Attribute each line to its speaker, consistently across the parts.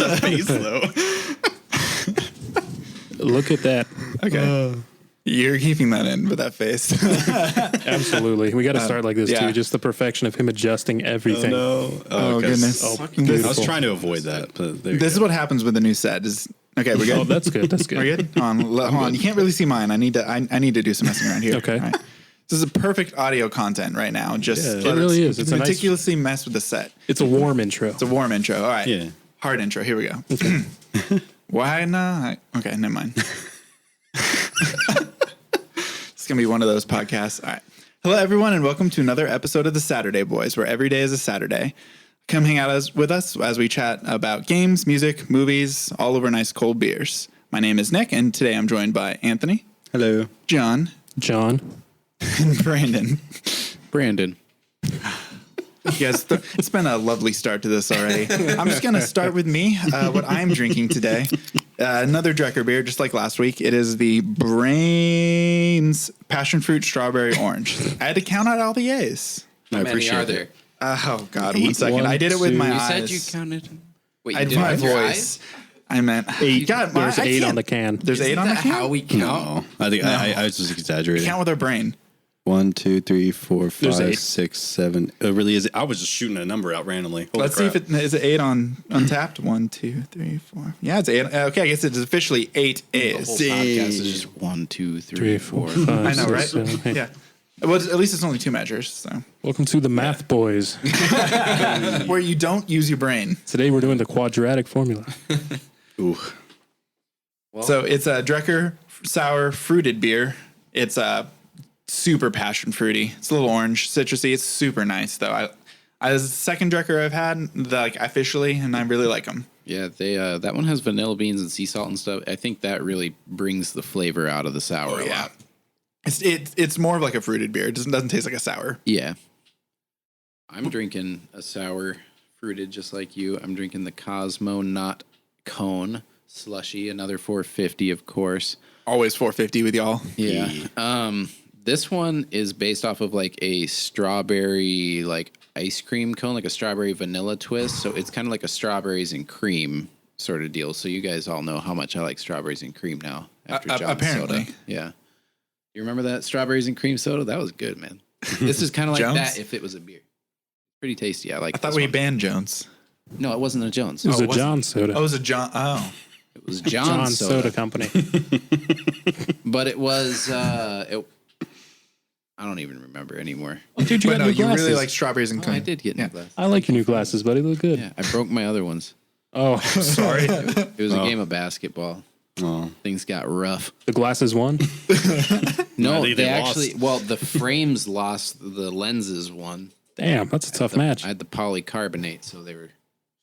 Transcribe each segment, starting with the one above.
Speaker 1: the face, though.
Speaker 2: Look at that.
Speaker 3: Okay. You're keeping that in with that face.
Speaker 2: Absolutely. We got to start like this, too. Just the perfection of him adjusting everything.
Speaker 3: Oh, goodness.
Speaker 2: Oh,
Speaker 1: I was trying to avoid that. But
Speaker 3: This is what happens with the new set. Okay, we're good?
Speaker 2: Oh, that's good. That's good.
Speaker 3: We're good? Hold on. You can't really see mine. I need to do some messing around here.
Speaker 2: Okay.
Speaker 3: All right. This is a perfect audio content right now. Just
Speaker 2: It really is. It's
Speaker 3: meticulously mess with the set.
Speaker 2: It's a warm intro.
Speaker 3: It's a warm intro. All right.
Speaker 1: Yeah.
Speaker 3: Hard intro. Here we go. Okay. Why not? Okay, never mind. It's going to be one of those podcasts. All right. Hello, everyone, and welcome to another episode of the Saturday Boys, where every day is a Saturday. Come hang out with us as we chat about games, music, movies, all over nice cold beers. My name is Nick, and today I'm joined by Anthony.
Speaker 1: Hello.
Speaker 3: John. And Brandon. Yes, it's been a lovely start to this already. I'm just going to start with me, what I'm drinking today. Another Drecker beer, just like last week. It is the Brains Passion Fruit Strawberry Orange. I had to count out all the A's.
Speaker 4: How many are there?
Speaker 3: Oh, God, 1 second. I did it with my eyes.
Speaker 4: You said you counted. Wait,
Speaker 3: I
Speaker 4: you
Speaker 3: did
Speaker 4: did
Speaker 3: my
Speaker 4: with your
Speaker 3: voice.
Speaker 4: eyes?
Speaker 3: I meant 8. God,
Speaker 2: There's
Speaker 3: I
Speaker 2: 8
Speaker 3: can't-
Speaker 2: on the can.
Speaker 3: There's
Speaker 4: Isn't
Speaker 3: 8 on the
Speaker 4: that
Speaker 3: can?
Speaker 4: how we count?
Speaker 1: I think I was just exaggerating.
Speaker 3: Count with our brain.
Speaker 1: 1, 2, 3, 4,
Speaker 2: There's
Speaker 1: 5,
Speaker 2: 8.
Speaker 1: 6, 7. It really is. I was just shooting a number out randomly. Holy
Speaker 3: Let's
Speaker 1: crap.
Speaker 3: see if is it 8 on Untapped. 1, 2, 3, 4. Yeah, it's 8. Okay, I guess it's officially 8
Speaker 4: The whole
Speaker 3: is.
Speaker 4: podcast is just 1, 2, 3,
Speaker 2: 3,
Speaker 4: 4.
Speaker 2: 4, 5.
Speaker 3: I know, right?
Speaker 2: 6, 7, 8.
Speaker 3: Yeah. Well, at least it's only 2 measures. So
Speaker 2: Welcome to the Math Boys.
Speaker 3: where you don't use your brain.
Speaker 2: Today we're doing the quadratic formula.
Speaker 1: Ooh.
Speaker 4: Well,
Speaker 3: So it's a Drecker sour fruited beer. It's super passion fruity. It's a little orange, citrusy. It's super nice though. I was the second Drecker I've had like officially, and I really like them.
Speaker 4: yeah, they that one has vanilla beans and sea salt and stuff. I think that really brings the flavor out of the sour a lot.
Speaker 3: It's more of like a fruited beer. It doesn't taste like a sour.
Speaker 4: Yeah. I'm drinking a sour fruited just like you. I'm drinking the Cosmo Not Cone slushy, another 450, of course.
Speaker 3: Always 450 with y'all.
Speaker 4: Yeah. This one is based off of like a strawberry like ice cream cone, like a strawberry vanilla twist. So it's kind of like a strawberries and cream sort of deal. So you guys all know how much I like strawberries and cream now after John's
Speaker 3: apparently.
Speaker 4: soda. Yeah. You remember that strawberries and cream soda? That was good, man. This is kind of like
Speaker 3: Jones?
Speaker 4: that if it was a beer. Pretty tasty. I like.
Speaker 3: I thought we banned Jones.
Speaker 4: No, it wasn't a Jones.
Speaker 2: It was
Speaker 3: Oh,
Speaker 2: a
Speaker 3: was it?
Speaker 2: John soda.
Speaker 3: Oh, it was a John. Oh,
Speaker 4: It was
Speaker 2: John
Speaker 4: John's
Speaker 2: Soda Company.
Speaker 4: But it was. I don't even remember anymore.
Speaker 2: Oh, dude, you
Speaker 3: but
Speaker 2: got
Speaker 3: no,
Speaker 2: new
Speaker 3: you
Speaker 2: glasses.
Speaker 3: really like strawberries and
Speaker 4: Oh,
Speaker 3: cream.
Speaker 4: I did get new
Speaker 3: Yeah.
Speaker 4: glasses.
Speaker 2: I like your new glasses, buddy. They look good.
Speaker 4: Yeah, I broke my other ones.
Speaker 2: Oh,
Speaker 3: Sorry.
Speaker 4: It was a game of basketball.
Speaker 1: Oh.
Speaker 4: Things got rough.
Speaker 2: the glasses won.
Speaker 4: No,
Speaker 1: I think
Speaker 4: they
Speaker 1: they
Speaker 4: actually.
Speaker 1: lost.
Speaker 4: Well, the frames lost. The lenses won.
Speaker 2: Damn, that's a tough match.
Speaker 4: I had the polycarbonate, so they were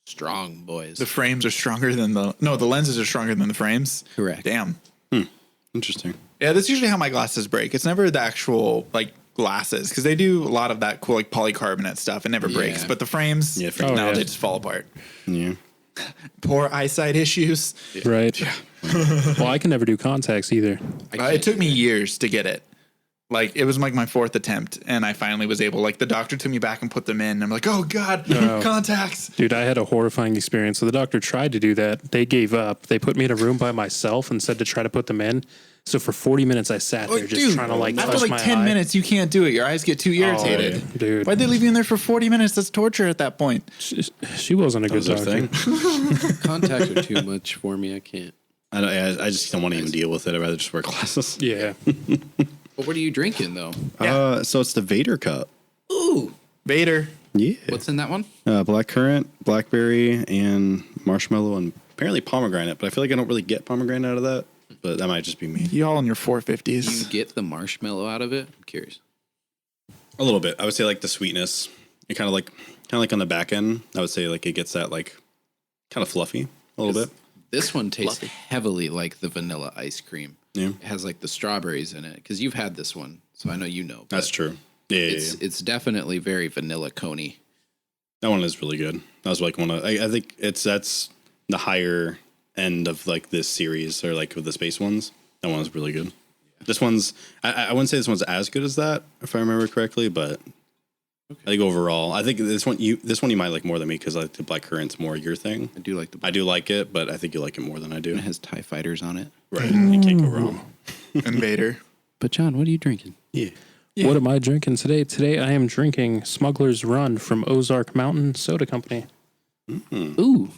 Speaker 4: strong boys.
Speaker 3: The frames are stronger than the lenses are stronger than the frames.
Speaker 4: Correct.
Speaker 3: Damn.
Speaker 1: Interesting.
Speaker 3: Yeah, that's usually how my glasses break. It's never the actual like glasses because they do a lot of that cool like polycarbonate stuff. It never breaks,
Speaker 4: Yeah.
Speaker 3: but the frames,
Speaker 1: Yeah,
Speaker 2: Oh,
Speaker 3: no,
Speaker 2: yeah.
Speaker 3: they just fall apart.
Speaker 1: Yeah.
Speaker 3: Poor eyesight issues.
Speaker 2: Right. Well, I can never do contacts either.
Speaker 3: It took me years to get it. Like it was like my 4th attempt, and I finally was able. Like the doctor took me back and put them in. I'm like, oh god, contacts.
Speaker 2: Dude, I had a horrifying experience. So the doctor tried to do that. They gave up. They put me in a room by myself and said to try to put them in. So for 40 minutes, I sat there just trying to like
Speaker 3: after
Speaker 2: touch
Speaker 3: like
Speaker 2: my
Speaker 3: 10
Speaker 2: eye.
Speaker 3: minutes, you can't do it. Your eyes get too irritated.
Speaker 2: yeah, dude.
Speaker 3: Why'd they leave you in there for 40 minutes? That's torture at that point.
Speaker 2: She wasn't a good
Speaker 1: Was their
Speaker 2: doctor.
Speaker 1: thing.
Speaker 4: Contacts are too much for me. I can't.
Speaker 1: I just don't want to even deal with it. I'd rather just wear glasses.
Speaker 2: Yeah.
Speaker 4: But what are you drinking though?
Speaker 1: So it's the Vader cup.
Speaker 4: Ooh,
Speaker 3: Vader.
Speaker 1: Yeah.
Speaker 4: what's in that one?
Speaker 1: Blackcurrant, blackberry, and marshmallow, and apparently pomegranate. But I feel like I don't really get pomegranate out of that. But that might just be me.
Speaker 3: You all in your
Speaker 4: Do
Speaker 3: 450s.
Speaker 4: you get the marshmallow out of it? I'm curious.
Speaker 1: A little bit. I would say like the sweetness. It kind of like on the back end. I would say like it gets that like kind of fluffy a little bit.
Speaker 4: This one tastes heavily like the vanilla ice cream.
Speaker 1: Yeah.
Speaker 4: It has like the strawberries in it because you've had this one, so I know you know. but
Speaker 1: That's true. Yeah,
Speaker 4: It's definitely very vanilla coney.
Speaker 1: that one is really good. That was like one of. I think that's the higher end of like this series or like with the space ones. That one was really good. Yeah. This one's. I wouldn't say this one's as good as that if I remember correctly, but I think overall, I think this one you might like more than me because I like the black currant's more your thing.
Speaker 4: I do like
Speaker 1: I do like it, but I think you like it more than I do.
Speaker 4: It has TIE fighters on it.
Speaker 1: Right, you can't go wrong.
Speaker 3: Invader.
Speaker 4: But John, what are you drinking?
Speaker 1: Yeah.
Speaker 2: What am I drinking today? Today I am drinking Smuggler's Run from Ozark Mountain Soda Company.
Speaker 4: Ooh.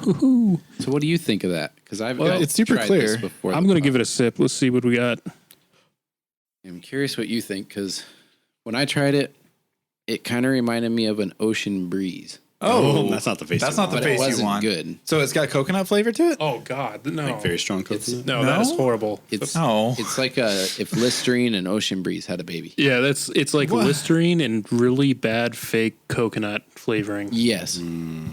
Speaker 2: Ooh.
Speaker 4: So what do you think of that? Because
Speaker 3: it's super
Speaker 4: tried
Speaker 3: clear.
Speaker 4: this before.
Speaker 2: I'm going to give it a sip. Let's see what we got.
Speaker 4: I'm curious what you think because when I tried it, it kind of reminded me of an ocean breeze.
Speaker 3: Oh,
Speaker 1: that's not the face.
Speaker 3: That's
Speaker 1: you
Speaker 3: not the
Speaker 1: want.
Speaker 4: But it
Speaker 3: face you
Speaker 4: wasn't
Speaker 3: want.
Speaker 4: good.
Speaker 3: So it's got coconut flavor to it?
Speaker 2: Oh, God. No.
Speaker 1: Like very strong coconut.
Speaker 2: No, that is
Speaker 3: No?
Speaker 2: horrible.
Speaker 4: It's
Speaker 3: Oh.
Speaker 4: it's like if Listerine and Ocean Breeze had a baby.
Speaker 2: Yeah, it's like
Speaker 3: What?
Speaker 2: Listerine and really bad fake coconut flavoring.
Speaker 4: Yes.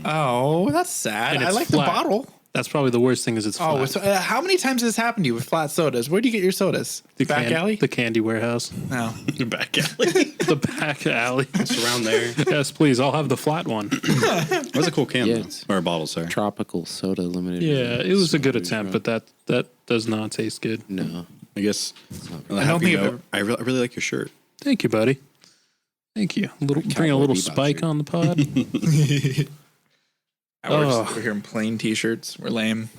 Speaker 3: Oh, that's sad.
Speaker 2: And
Speaker 3: I
Speaker 2: it's
Speaker 3: like
Speaker 2: flat.
Speaker 3: the bottle.
Speaker 2: That's probably the worst thing is it's
Speaker 3: Oh,
Speaker 2: flat.
Speaker 3: so, how many times has this happened to you with flat sodas? Where do you get your sodas? Back alley?
Speaker 2: The candy warehouse.
Speaker 3: No.
Speaker 1: Your back alley.
Speaker 2: The back alley.
Speaker 1: It's around there.
Speaker 2: Yes, please. I'll have the flat one.
Speaker 1: That's a cool can,
Speaker 4: Yeah,
Speaker 1: though.
Speaker 4: it's-
Speaker 1: Or a bottle, sorry.
Speaker 4: Tropical soda limited.
Speaker 2: Yeah, it was a good attempt, but that does not taste good.
Speaker 4: No.
Speaker 1: I guess. On a
Speaker 3: I don't
Speaker 1: happy
Speaker 3: think I've
Speaker 1: note,
Speaker 3: ever-
Speaker 1: I really like your shirt.
Speaker 2: Thank you, buddy. Thank you. Bring a little
Speaker 4: Bebop
Speaker 2: spike
Speaker 4: shirt.
Speaker 2: on the pod.
Speaker 3: We're
Speaker 2: Oh.
Speaker 3: just over here in plain t-shirts. We're lame.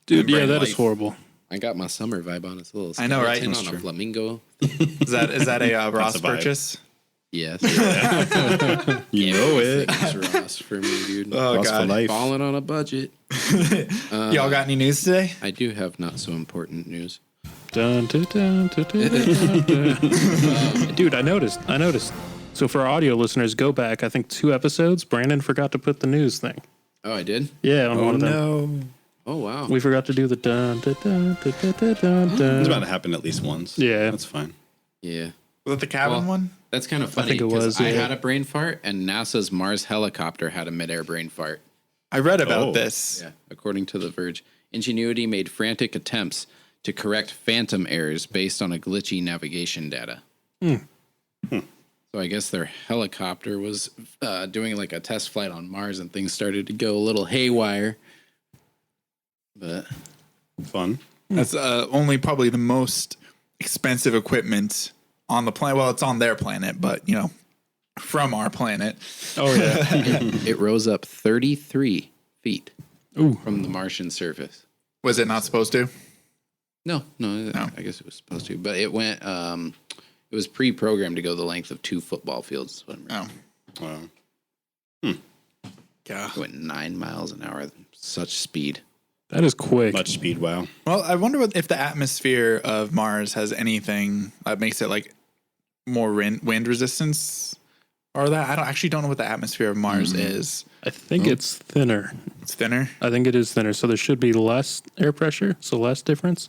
Speaker 2: Dude, yeah,
Speaker 3: Brand
Speaker 2: that is
Speaker 3: life.
Speaker 2: horrible.
Speaker 4: I got my summer vibe on. It's a little.
Speaker 3: I know, right?
Speaker 4: skeleton
Speaker 1: That's
Speaker 4: On
Speaker 1: true.
Speaker 4: a flamingo.
Speaker 3: Is that a Ross
Speaker 1: a vibe.
Speaker 3: purchase?
Speaker 4: Yes.
Speaker 1: You know it.
Speaker 4: It's Ross for me, dude.
Speaker 3: Oh,
Speaker 1: Ross for
Speaker 3: God.
Speaker 1: life.
Speaker 4: Falling on a budget.
Speaker 3: Y'all got any news today?
Speaker 4: I do have not so important news.
Speaker 2: Dun, dun, dun, dun, dun, dun, dun. Dude, I noticed. So for our audio listeners, go back, I think 2 episodes. Brandon forgot to put the news thing.
Speaker 4: Oh, I did.
Speaker 2: Yeah, on one of them.
Speaker 1: No.
Speaker 4: Oh wow.
Speaker 2: We forgot to do the dun dun dun dun dun dun dun.
Speaker 1: It's
Speaker 2: dun.
Speaker 1: about to happen at least once.
Speaker 2: Yeah.
Speaker 1: That's fine.
Speaker 4: Yeah.
Speaker 3: Was it the cabin
Speaker 4: Well,
Speaker 3: one?
Speaker 4: That's kind of funny
Speaker 2: think it
Speaker 4: because
Speaker 2: was,
Speaker 4: I
Speaker 2: yeah.
Speaker 4: had a brain fart and NASA's Mars helicopter had a midair brain fart.
Speaker 3: I read about
Speaker 1: Oh.
Speaker 3: this.
Speaker 4: Yeah, according to The Verge. Ingenuity made frantic attempts to correct phantom errors based on a glitchy navigation data. So I guess their helicopter was doing like a test flight on Mars and things started to go a little haywire. But
Speaker 1: Fun.
Speaker 3: That's only probably the most expensive equipment on the planet. Well, it's on their planet, but from our planet.
Speaker 2: Oh yeah.
Speaker 4: it rose up 33 feet
Speaker 2: Ooh.
Speaker 4: from the Martian surface.
Speaker 3: Was it not supposed to?
Speaker 4: No, I guess it was supposed to, but it went. It was pre-programmed to go the length of 2 football fields. Is what I remember.
Speaker 3: Oh,
Speaker 1: Wow.
Speaker 3: yeah.
Speaker 4: It went 9 miles an hour, such speed.
Speaker 2: That is quick.
Speaker 1: Much speed. Wow.
Speaker 3: Well, I wonder if the atmosphere of Mars has anything that makes it like more wind resistance or that. I don't know what the atmosphere of Mars is.
Speaker 2: I think it's thinner.
Speaker 3: It's thinner.
Speaker 2: I think it is thinner, so there should be less air pressure, so less difference.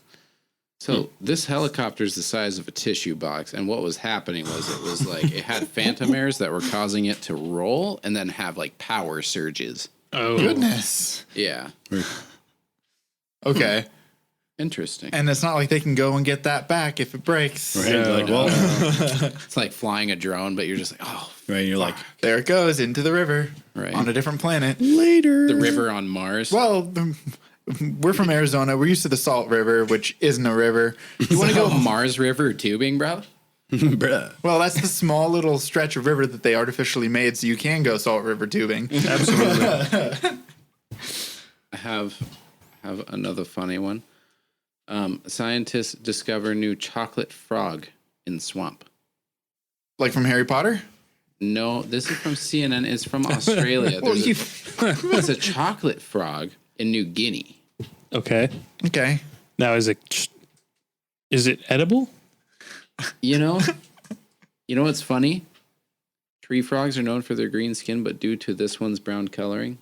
Speaker 4: So this helicopter is the size of a tissue box, and what was happening was it was like it had phantom errors that were causing it to roll and then have like power surges.
Speaker 2: Oh,
Speaker 3: Goodness.
Speaker 4: Yeah,
Speaker 3: Okay.
Speaker 4: interesting.
Speaker 3: And it's not like they can go and get that back if it breaks.
Speaker 1: Right.
Speaker 2: Yeah.
Speaker 1: Like, well,
Speaker 4: It's like flying a drone, but you're just like, oh,
Speaker 1: right. You're like,
Speaker 3: There it goes into the river
Speaker 4: Right.
Speaker 3: on a different planet.
Speaker 1: later.
Speaker 4: the river on Mars.
Speaker 3: Well, we're from Arizona. We're used to the Salt River, which isn't a river.
Speaker 4: You want to go Mars River tubing, bro?
Speaker 1: Bruh.
Speaker 3: Well, that's the small little stretch of river that they artificially made so you can go Salt River tubing.
Speaker 2: absolutely.
Speaker 4: I have another funny one. Scientists discover new chocolate frog in swamp.
Speaker 3: Like from Harry Potter?
Speaker 4: No, this is from CNN. It's from Australia. It's a chocolate frog in New Guinea.
Speaker 2: Okay.
Speaker 3: Okay.
Speaker 2: Now is it edible?
Speaker 4: You know what's funny? Tree frogs are known for their green skin, but due to this one's brown coloring,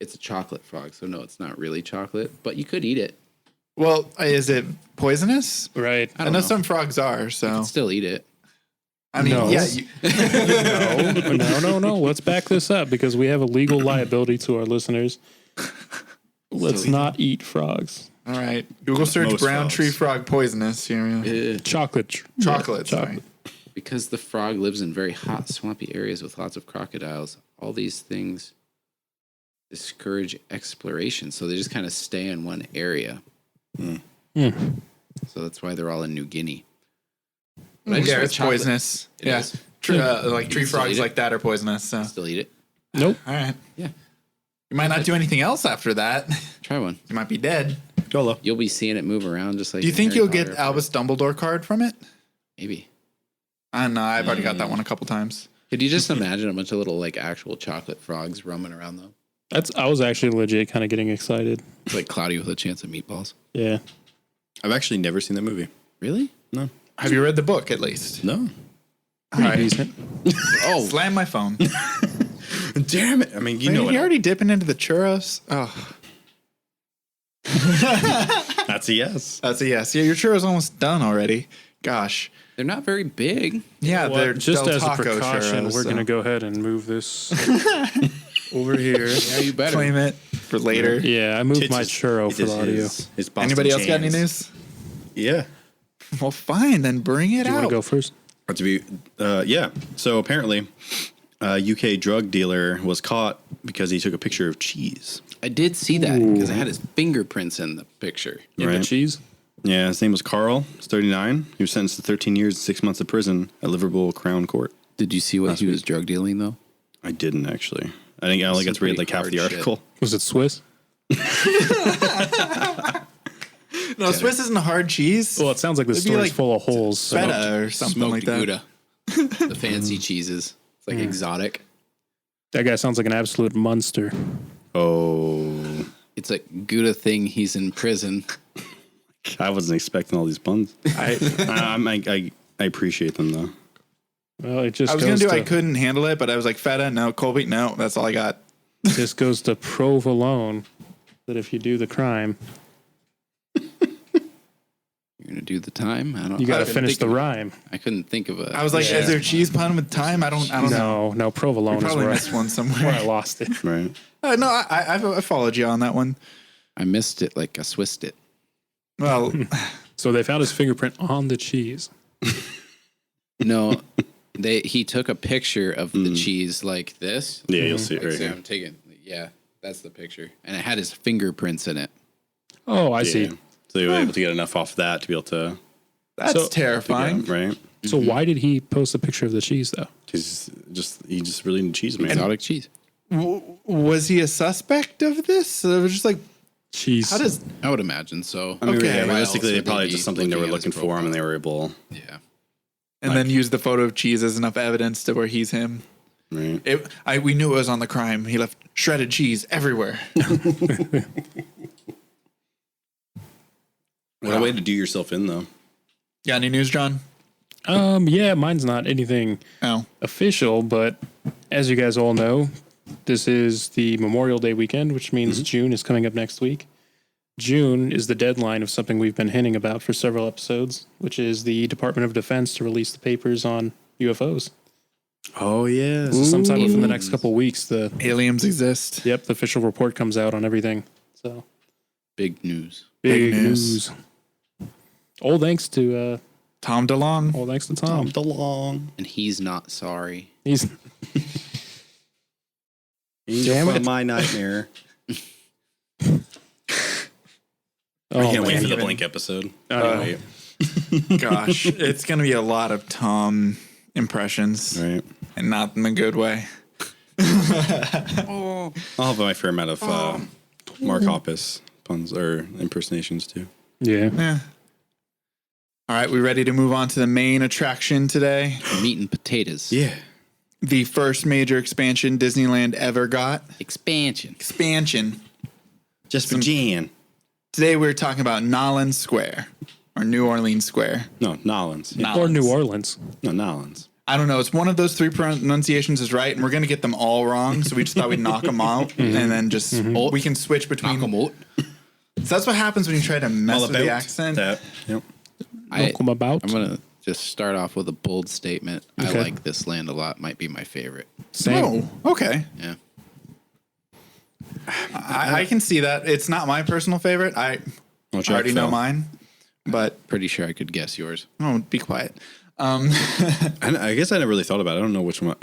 Speaker 4: it's a chocolate frog. So no, it's not really chocolate, but you could eat it.
Speaker 3: Well, is it poisonous?
Speaker 2: Right.
Speaker 4: I
Speaker 3: I
Speaker 4: don't
Speaker 3: know
Speaker 4: know.
Speaker 3: some frogs are,
Speaker 4: You
Speaker 3: so
Speaker 4: can still eat it.
Speaker 3: I mean,
Speaker 2: No.
Speaker 3: yeah.
Speaker 2: No. Let's back this up because we have a legal liability to our listeners. Let's not eat frogs.
Speaker 3: All right. Google search
Speaker 1: Most
Speaker 3: brown
Speaker 1: frogs.
Speaker 3: tree frog poisonous. Here.
Speaker 2: Chocolate.
Speaker 3: Chocolate.
Speaker 2: Chocolate.
Speaker 4: Because the frog lives in very hot, swampy areas with lots of crocodiles, all these things discourage exploration. So they just kind of stay in one area. So that's why they're all in New Guinea.
Speaker 3: Yeah, it's poisonous.
Speaker 4: It
Speaker 3: yeah.
Speaker 4: is.
Speaker 3: Like tree
Speaker 4: can still
Speaker 3: frogs
Speaker 4: eat it.
Speaker 3: like that are poisonous. So.
Speaker 4: Still eat it.
Speaker 2: Nope.
Speaker 3: All right.
Speaker 4: Yeah.
Speaker 3: You might not do anything else after that.
Speaker 4: Try one.
Speaker 3: You might be dead.
Speaker 1: YOLO.
Speaker 4: You'll be seeing it move around just like.
Speaker 3: Do you
Speaker 4: in
Speaker 3: think
Speaker 4: Harry
Speaker 3: you'll get
Speaker 4: Potter.
Speaker 3: Albus Dumbledore card from it?
Speaker 4: Maybe.
Speaker 3: I don't know. I've already got that one a couple times.
Speaker 4: Could you just imagine a bunch of little like actual chocolate frogs roaming around though?
Speaker 2: I was actually legit kind of getting excited.
Speaker 4: It's like Cloudy with a Chance of Meatballs.
Speaker 2: Yeah.
Speaker 1: I've actually never seen that movie.
Speaker 4: Really?
Speaker 1: No.
Speaker 3: Have you read the book at least?
Speaker 1: No.
Speaker 3: All right.
Speaker 2: Decent.
Speaker 4: Oh,
Speaker 3: Slam my phone.
Speaker 1: Damn it. I mean, you know
Speaker 3: You're
Speaker 1: what?
Speaker 3: already dipping into the churros. Oh,
Speaker 1: That's a yes.
Speaker 3: that's a yes. Yeah, your churros almost done already. Gosh.
Speaker 4: they're not very big.
Speaker 3: Yeah,
Speaker 2: Well,
Speaker 3: they're
Speaker 2: just
Speaker 3: Del
Speaker 2: as a
Speaker 3: Taco
Speaker 2: precaution,
Speaker 3: churros,
Speaker 2: we're
Speaker 3: so
Speaker 2: going to go ahead and move this over here.
Speaker 4: Yeah, you better.
Speaker 3: claim it for later.
Speaker 2: Yeah, I moved
Speaker 1: Tits
Speaker 2: my
Speaker 1: is-
Speaker 2: churro
Speaker 1: it
Speaker 2: for
Speaker 1: is
Speaker 2: the audio.
Speaker 1: his Boston
Speaker 3: Anybody else got any
Speaker 1: Chans.
Speaker 3: news?
Speaker 1: Yeah.
Speaker 3: Well, fine, then bring it
Speaker 2: Do you want
Speaker 3: out.
Speaker 2: to go first?
Speaker 1: To be, yeah. So apparently, a UK drug dealer was caught because he took a picture of cheese.
Speaker 4: I did see that because it had his fingerprints in the picture.
Speaker 2: In the
Speaker 1: Right.
Speaker 2: cheese?
Speaker 1: Yeah, his name was Carl. He's 39. He was sentenced to 13 years and 6 months of prison at Liverpool Crown Court.
Speaker 4: Did you see what he was drug dealing though?
Speaker 1: I didn't actually. I think I only got to read
Speaker 4: pretty
Speaker 1: like half
Speaker 4: hard
Speaker 1: the
Speaker 4: shit.
Speaker 1: article.
Speaker 2: Was it Swiss?
Speaker 3: No, Swiss isn't a hard cheese.
Speaker 2: Well, it sounds like the
Speaker 3: It'd be
Speaker 2: story's
Speaker 3: like
Speaker 2: full of holes. So.
Speaker 3: Feta or something
Speaker 4: Smoked
Speaker 3: like that.
Speaker 4: Gouda. The fancy cheeses. It's like exotic.
Speaker 2: That guy sounds like an absolute monster.
Speaker 1: Oh,
Speaker 4: It's a Gouda thing. He's in prison.
Speaker 1: I wasn't expecting all these puns. I appreciate them though.
Speaker 2: Well, it just
Speaker 3: I was gonna
Speaker 2: goes
Speaker 3: do.
Speaker 2: to,
Speaker 3: I couldn't handle it, but I was like feta. No, Colby. No, that's all I got.
Speaker 2: just goes to prove alone that if you do the crime,
Speaker 4: You're gonna do the time. I don't.
Speaker 2: you got
Speaker 4: I
Speaker 2: to
Speaker 4: couldn't
Speaker 2: finish
Speaker 4: think
Speaker 2: the
Speaker 4: of-
Speaker 2: rhyme.
Speaker 4: I couldn't think of a.
Speaker 3: I was like, is there cheese pun with time? I don't know.
Speaker 2: No, provolone is
Speaker 3: Probably
Speaker 2: where
Speaker 3: missed one
Speaker 2: where I
Speaker 3: somewhere.
Speaker 2: lost it.
Speaker 1: Right.
Speaker 3: No, I followed you on that one.
Speaker 4: I missed it. Like I swissed it.
Speaker 3: Well,
Speaker 2: So they found his fingerprint on the cheese.
Speaker 4: No, he took a picture of the cheese like this.
Speaker 1: Yeah, you'll see it
Speaker 4: Like,
Speaker 1: right
Speaker 4: see,
Speaker 1: here.
Speaker 4: I'm taking. Yeah, that's the picture, and it had his fingerprints in it.
Speaker 2: Oh, I
Speaker 1: Yeah.
Speaker 2: see.
Speaker 1: So you were able to get enough off that to be able to,
Speaker 3: that's
Speaker 2: So-
Speaker 3: terrifying.
Speaker 1: right?
Speaker 2: So why did he post a picture of the cheese though?
Speaker 1: Because he just really needed cheese, man.
Speaker 4: Exotic cheese.
Speaker 3: Was he a suspect of this? It was just like,
Speaker 2: Cheese.
Speaker 3: how does?
Speaker 4: I would imagine so.
Speaker 1: I mean,
Speaker 3: Okay.
Speaker 1: yeah,
Speaker 3: Why
Speaker 1: realistically,
Speaker 4: else
Speaker 1: they
Speaker 4: would
Speaker 1: probably
Speaker 4: they
Speaker 1: just
Speaker 4: be
Speaker 1: something they were
Speaker 4: looking at his
Speaker 1: looking for, and they were able,
Speaker 4: Yeah.
Speaker 3: And then use the photo of cheese as enough evidence to where he's him.
Speaker 1: right?
Speaker 3: We knew it was on the crime. He left shredded cheese everywhere.
Speaker 1: What a way to do yourself in, though.
Speaker 3: Got any news, John?
Speaker 2: Yeah, mine's not anything
Speaker 3: Oh,
Speaker 2: official, but as you guys all know, this is the Memorial Day weekend, which means June is coming up next week. June is the deadline of something we've been hinting about for several episodes, which is the Department of Defense to release the papers on UFOs.
Speaker 1: Oh yeah.
Speaker 2: So sometime within the next couple of weeks, the
Speaker 3: aliens exist.
Speaker 2: the official report comes out on everything. So
Speaker 4: Big news.
Speaker 2: big
Speaker 3: news.
Speaker 2: news. All thanks to
Speaker 3: Tom DeLong.
Speaker 2: Tom.
Speaker 1: DeLong.
Speaker 4: And he's not sorry.
Speaker 2: He's
Speaker 1: Angel
Speaker 2: Damn
Speaker 1: from
Speaker 2: it.
Speaker 1: my nightmare.
Speaker 2: oh,
Speaker 1: I can't wait
Speaker 2: man.
Speaker 1: for the Blink episode.
Speaker 2: Anyway.
Speaker 3: Gosh, it's going to be a lot of Tom impressions,
Speaker 1: Right.
Speaker 3: and not in a good way.
Speaker 1: I'll have my fair amount of Mark Hoppus puns or impersonations too.
Speaker 2: Yeah.
Speaker 3: Yeah. All right, we ready to move on to the main attraction today?
Speaker 4: Meat and potatoes.
Speaker 1: Yeah.
Speaker 3: The first major expansion Disneyland ever got.
Speaker 4: Expansion.
Speaker 3: Expansion.
Speaker 1: Just for Jan.
Speaker 3: Today we're talking about Nolans Square, or New Orleans Square.
Speaker 1: No, Nolans. Yeah.
Speaker 2: Or New Orleans.
Speaker 1: No, Nolans.
Speaker 3: I don't know. It's one of those three pronunciations is right, and we're going to get them all wrong. So we just thought we'd knock them out, and then just we can switch between.
Speaker 4: Nakamoto.
Speaker 3: So that's what happens when you try to mess with the accent.
Speaker 1: That. Yep.
Speaker 2: Welcome about.
Speaker 4: I'm gonna just start off with a bold statement. I
Speaker 2: Okay.
Speaker 4: like this land a lot. Might be my favorite.
Speaker 2: Same.
Speaker 3: Oh, okay.
Speaker 4: Yeah.
Speaker 3: I can see that. It's not my personal favorite. I already know mine, but
Speaker 4: Pretty sure I could guess yours.
Speaker 3: oh, be quiet.
Speaker 1: I guess I never really thought about it. I don't know which one.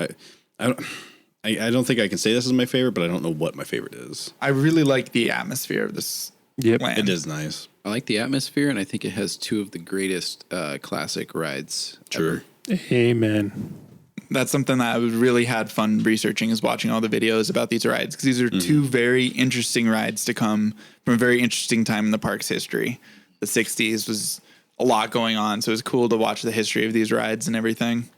Speaker 1: I don't think I can say this is my favorite, but I don't know what my favorite is.
Speaker 3: I really like the atmosphere of this
Speaker 2: Yep.
Speaker 3: land.
Speaker 1: It is nice.
Speaker 4: I like the atmosphere, and I think it has two of the greatest classic rides
Speaker 1: True.
Speaker 4: ever.
Speaker 2: Amen.
Speaker 3: That's something that I really had fun researching, is watching all the videos about these rides, because these are two very interesting rides to come from a very interesting time in the park's history. The 60s was a lot going on, so it was cool to watch the history of these rides and everything.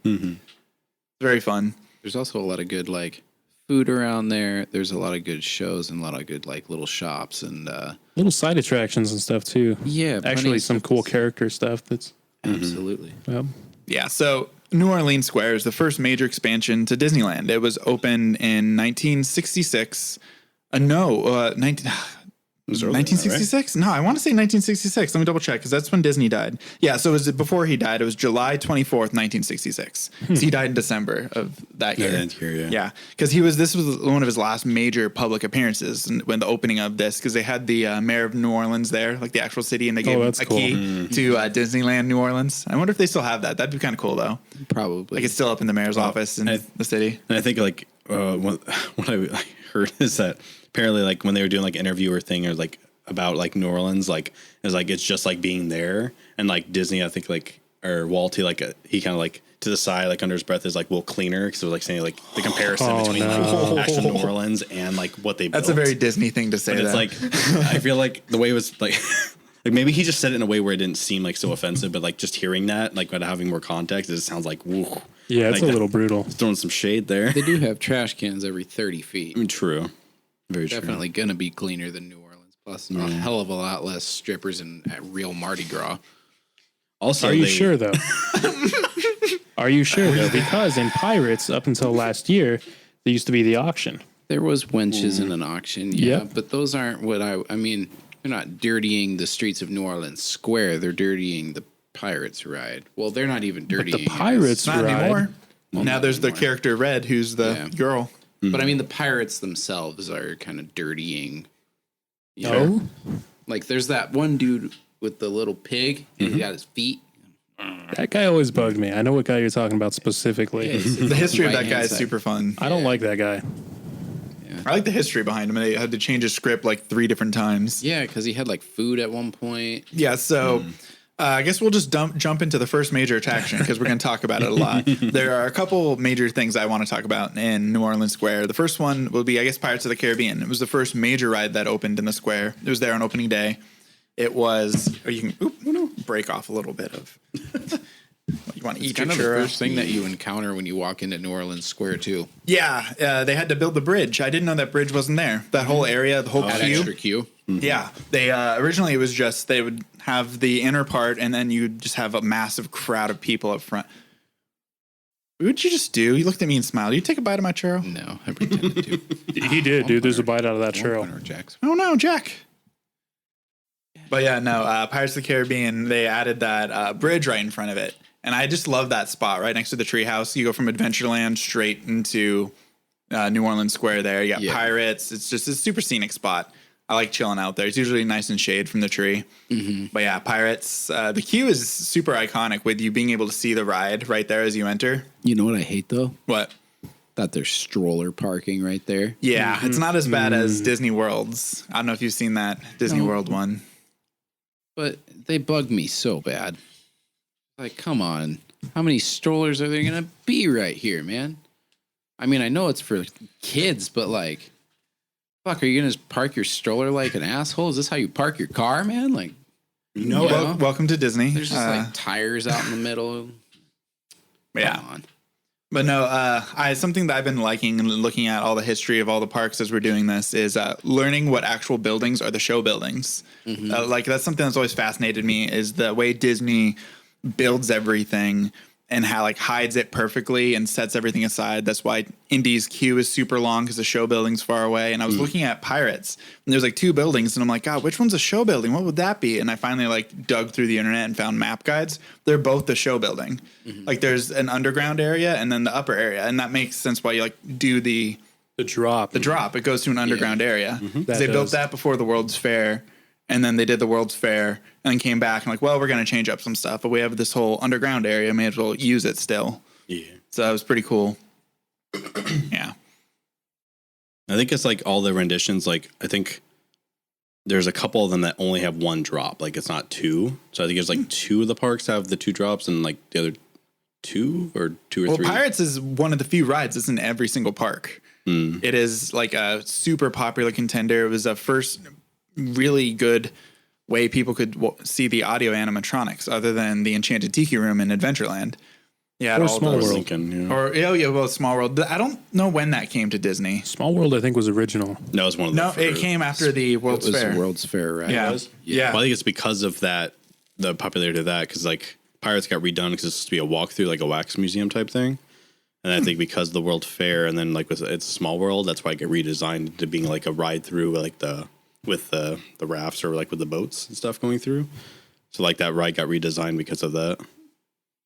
Speaker 3: Very fun.
Speaker 4: There's also a lot of good like food around there. There's a lot of good shows and a lot of good like little shops and
Speaker 2: Little side attractions and stuff too.
Speaker 4: yeah, plenty
Speaker 2: Actually,
Speaker 4: of
Speaker 2: some
Speaker 4: stuff
Speaker 2: cool
Speaker 4: to see.
Speaker 2: character stuff. That's
Speaker 4: Absolutely.
Speaker 2: yep.
Speaker 3: Yeah, so New Orleans Square is the first major expansion to Disneyland. It was opened in 1966. 1966? No, I want to say 1966. Let me double check, because that's when Disney died. Yeah, so it was before he died. It was July 24th, 1966. So he died in December of that year. Yeah, because this was one of his last major public appearances when the opening of this, because they had the mayor of New Orleans there, like the actual city, and they gave him
Speaker 2: that's
Speaker 3: a
Speaker 2: cool.
Speaker 3: key to Disneyland New Orleans. I wonder if they still have that. That'd be kind of cool, though.
Speaker 4: Probably.
Speaker 3: Like, it's still up in the mayor's office in the city.
Speaker 1: And I think like what I heard is that apparently like when they were doing like interviewer thing or like about like New Orleans, like it's like it's just like being there, and like Disney, I think like or Walty like he kind of like to the side like under his breath is like well cleaner, because it was like saying like the comparison between like actual New Orleans and like what they built.
Speaker 3: That's a very Disney thing to say.
Speaker 1: But it's like I feel like the way it was like like maybe he just said it in a way where it didn't seem like so offensive, but like just hearing that like without having more context, it just sounds like woo.
Speaker 2: Yeah, it's
Speaker 1: like,
Speaker 2: a little brutal.
Speaker 1: Throwing some shade there.
Speaker 4: they do have trash cans every 30 feet.
Speaker 1: I mean, true. Very
Speaker 4: Definitely going to be cleaner than New Orleans. Plus, a hell of a lot less strippers at real Mardi Gras.
Speaker 1: Also,
Speaker 2: Are you sure though? Are you sure though? Because in Pirates, up until last year, there used to be the auction.
Speaker 4: There was wenches in an auction, yeah,
Speaker 2: Yep.
Speaker 4: but those aren't what I mean, they're not dirtying the streets of New Orleans Square. They're dirtying the Pirates ride. Well, they're not even dirtying
Speaker 2: The Pirates
Speaker 3: not
Speaker 2: ride.
Speaker 3: anymore.
Speaker 4: Well,
Speaker 3: Now
Speaker 4: not
Speaker 3: there's the
Speaker 4: anymore.
Speaker 3: character Red, who's the
Speaker 4: Yeah.
Speaker 3: girl.
Speaker 4: But I mean, the pirates themselves are kind of dirtying. You
Speaker 2: Oh,
Speaker 4: know? Like there's that one dude with the little pig, and he got his feet.
Speaker 2: that guy always bugged me. I know what guy you're talking about specifically.
Speaker 3: The history of that
Speaker 4: Right-hand
Speaker 3: guy is
Speaker 4: side.
Speaker 3: super fun.
Speaker 2: I don't like that guy.
Speaker 3: I like the history behind him. They had to change his script like 3 different times.
Speaker 4: Yeah, because he had like food at one point.
Speaker 3: Yeah, so I guess we'll just jump into the first major attraction, because we're going to talk about it a lot. There are a couple major things I want to talk about in New Orleans Square. The first one will be, I guess, Pirates of the Caribbean. It was the first major ride that opened in the square. It was there on opening day. It was, or you can break off a little bit of. You want to eat your
Speaker 4: Kind of the
Speaker 3: churro?
Speaker 4: first thing that you encounter when you walk into New Orleans Square too.
Speaker 3: Yeah, they had to build the bridge. I didn't know that bridge wasn't there. That whole area, the whole
Speaker 4: That
Speaker 3: queue.
Speaker 4: extra queue.
Speaker 3: Yeah, they originally it was just they would have the inner part, and then you'd just have a massive crowd of people up front. What would you just do? You looked at me and smiled. You take a bite of my churro?
Speaker 4: No, I pretended to.
Speaker 2: He did, dude. There's a bite out of that churro.
Speaker 4: Or Jack's.
Speaker 3: Oh no, Jack. But yeah, no, Pirates of the Caribbean, they added that bridge right in front of it. And I just love that spot right next to the treehouse. You go from Adventureland straight into New Orleans Square there. You got Pirates. It's just a super scenic spot. I like chilling out there. It's usually nice and shade from the tree. But yeah, Pirates. The queue is super iconic with you being able to see the ride right there as you enter.
Speaker 4: You know what I hate though?
Speaker 3: What?
Speaker 4: That there's stroller parking right there.
Speaker 3: Yeah, it's not as bad as Disney World's. I don't know if you've seen that Disney World one.
Speaker 4: But they bug me so bad. Like, come on. How many strollers are there going to be right here, man? I mean, I know it's for kids, but like, fuck, are you going to park your stroller like an asshole? Is this how you park your car, man? Like,
Speaker 3: No, welcome to Disney.
Speaker 4: There's just like tires out in the middle.
Speaker 3: Yeah.
Speaker 4: Come on.
Speaker 3: But no, something that I've been liking and looking at all the history of all the parks as we're doing this is learning what actual buildings are the show buildings. Like that's something that's always fascinated me is the way Disney builds everything and how like hides it perfectly and sets everything aside. That's why Indy's queue is super long because the show building's far away. And I was looking at Pirates and there's like 2 buildings and I'm like, God, which one's a show building? What would that be? And I finally like dug through the internet and found map guides. They're both the show building. Like there's an underground area and then the upper area. And that makes sense why you like do the
Speaker 2: drop.
Speaker 3: It goes to an underground area. 'Cause
Speaker 2: That
Speaker 3: they built
Speaker 2: does.
Speaker 3: that before the World's Fair. And then they did the World's Fair and then came back and like, well, we're going to change up some stuff, but we have this whole underground area. May as well use it still.
Speaker 1: Yeah.
Speaker 3: So that was pretty cool. Yeah.
Speaker 1: I think it's like all the renditions. Like I think there's a couple of them that only have one drop. Like it's not two. So I think there's like two of the parks have the two drops, and like the other two or three.
Speaker 3: Pirates is one of the few rides that's in every single park. It is like a super popular contender. It was a first really good way people could see the audio animatronics, other than the Enchanted Tiki Room in Adventureland. Yeah,
Speaker 2: Or
Speaker 3: all
Speaker 2: Small
Speaker 3: those.
Speaker 2: World.
Speaker 1: Thinking, yeah.
Speaker 3: Or well, Small World. I don't know when that came to Disney.
Speaker 2: Small World, I think, was original.
Speaker 1: No, it was one of
Speaker 3: No,
Speaker 1: the
Speaker 3: it came after the
Speaker 4: It
Speaker 3: World's
Speaker 4: was
Speaker 3: Fair.
Speaker 4: World's Fair, right?
Speaker 3: Yeah, yeah.
Speaker 1: Well, I think it's because of that, the popularity of that, because like Pirates got redone because it's supposed to be a walkthrough, like a wax museum type thing. And I think because of the World Fair, and then like it's a Small World, that's why it got redesigned to being like a ride through, like with the rafts or like with the boats and stuff going through. So like that ride got redesigned because of that.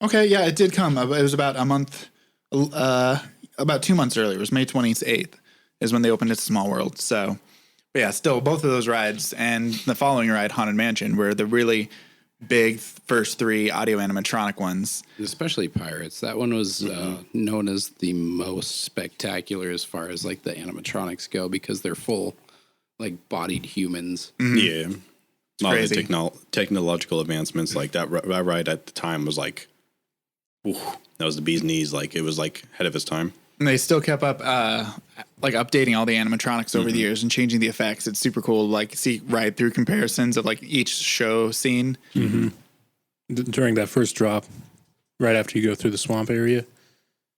Speaker 3: Okay, yeah, it did come. It was about a month, about 2 months earlier. It was May 28th is when they opened it to Small World. So, but yeah, still both of those rides and the following ride, Haunted Mansion, were the really big first three audio animatronic ones.
Speaker 4: Especially Pirates. That one was known as the most spectacular as far as like the animatronics go, because they're full, like bodied humans.
Speaker 1: Yeah. A lot of
Speaker 3: crazy.
Speaker 1: the technological advancements, like that ride at the time was like, ooh, that was the bee's knees. Like it was like ahead of its time.
Speaker 3: And they still kept up, like updating all the animatronics over the years and changing the effects. It's super cool to like see ride through comparisons of like each show scene.
Speaker 2: During that first drop, right after you go through the swamp area.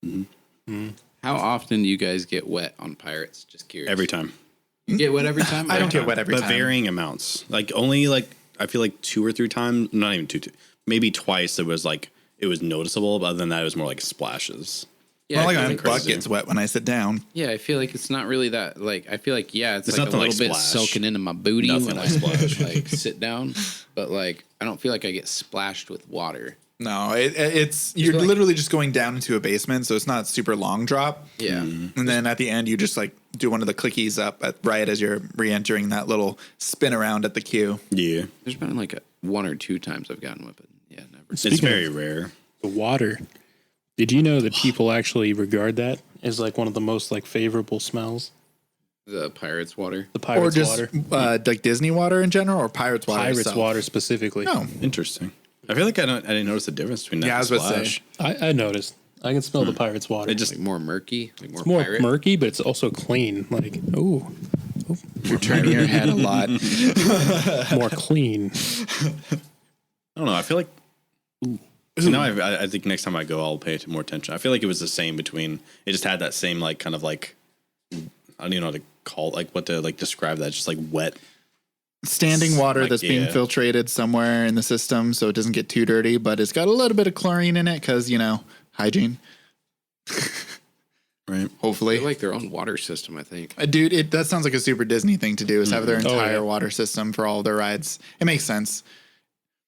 Speaker 4: How often do you guys get wet on Pirates? Just curious.
Speaker 1: Every time.
Speaker 4: You get wet every time?
Speaker 3: I don't get wet every
Speaker 1: But
Speaker 3: time.
Speaker 1: varying amounts. Like only like, I feel like 2 or 3 times, not even two, maybe twice it was like, it was noticeable. But other than that, it was more like splashes.
Speaker 4: Yeah,
Speaker 3: Well, like
Speaker 4: I
Speaker 3: my
Speaker 4: feel
Speaker 3: butt
Speaker 1: crazy.
Speaker 3: gets wet when I sit down.
Speaker 4: yeah, I feel like it's not really that. Like, I feel like it's like a
Speaker 1: nothing
Speaker 4: little
Speaker 1: like
Speaker 4: bit
Speaker 1: splash.
Speaker 4: soaking into my booty
Speaker 1: Nothing
Speaker 4: when
Speaker 1: like
Speaker 4: I
Speaker 1: splash.
Speaker 4: like sit down. But like, I don't feel like I get splashed with water.
Speaker 3: No, it's you're
Speaker 4: like-
Speaker 3: literally just going down into a basement, so it's not a super long drop.
Speaker 4: Yeah,
Speaker 3: And then at the end, you just like do one of the clickies up right as you're re-entering that little spin around at the queue.
Speaker 1: Yeah.
Speaker 4: there's been like 1 or 2 times I've gotten wet, but yeah, never.
Speaker 1: It's
Speaker 2: Speaking
Speaker 1: very
Speaker 2: of
Speaker 1: rare.
Speaker 2: the water, did you know that people actually regard that as like one of the most like favorable smells?
Speaker 4: The Pirates water.
Speaker 2: The
Speaker 3: Or
Speaker 2: Pirates
Speaker 3: just
Speaker 2: water.
Speaker 3: like Disney water in general, or Pirates water.
Speaker 2: Pirates
Speaker 3: itself?
Speaker 2: water specifically.
Speaker 3: No,
Speaker 1: Interesting. I feel like I didn't notice the difference between that
Speaker 3: Yeah, I
Speaker 1: and
Speaker 3: was about to say.
Speaker 1: splash.
Speaker 2: I noticed. I can smell the Pirates water.
Speaker 1: It just
Speaker 4: Like more murky, like more,
Speaker 2: more
Speaker 4: pirate.
Speaker 2: murky, but it's also clean. Like, ooh,
Speaker 3: you're turning your head a lot.
Speaker 2: more clean.
Speaker 1: I don't know. I feel like now I think next time I go, I'll pay more attention. I feel like it was the same between. It just had that same like kind of like I don't even know how to call like what to like describe that. Just like wet.
Speaker 3: Standing water
Speaker 1: Like,
Speaker 3: that's being
Speaker 1: yeah.
Speaker 3: filtrated somewhere in the system, so it doesn't get too dirty, but it's got a little bit of chlorine in it because hygiene.
Speaker 1: Right.
Speaker 3: Hopefully,
Speaker 4: They like their own water system, I think.
Speaker 3: dude, that sounds like a super Disney thing to do. Is have their
Speaker 2: Oh,
Speaker 3: entire
Speaker 2: yeah.
Speaker 3: water system for all of their rides. It makes sense.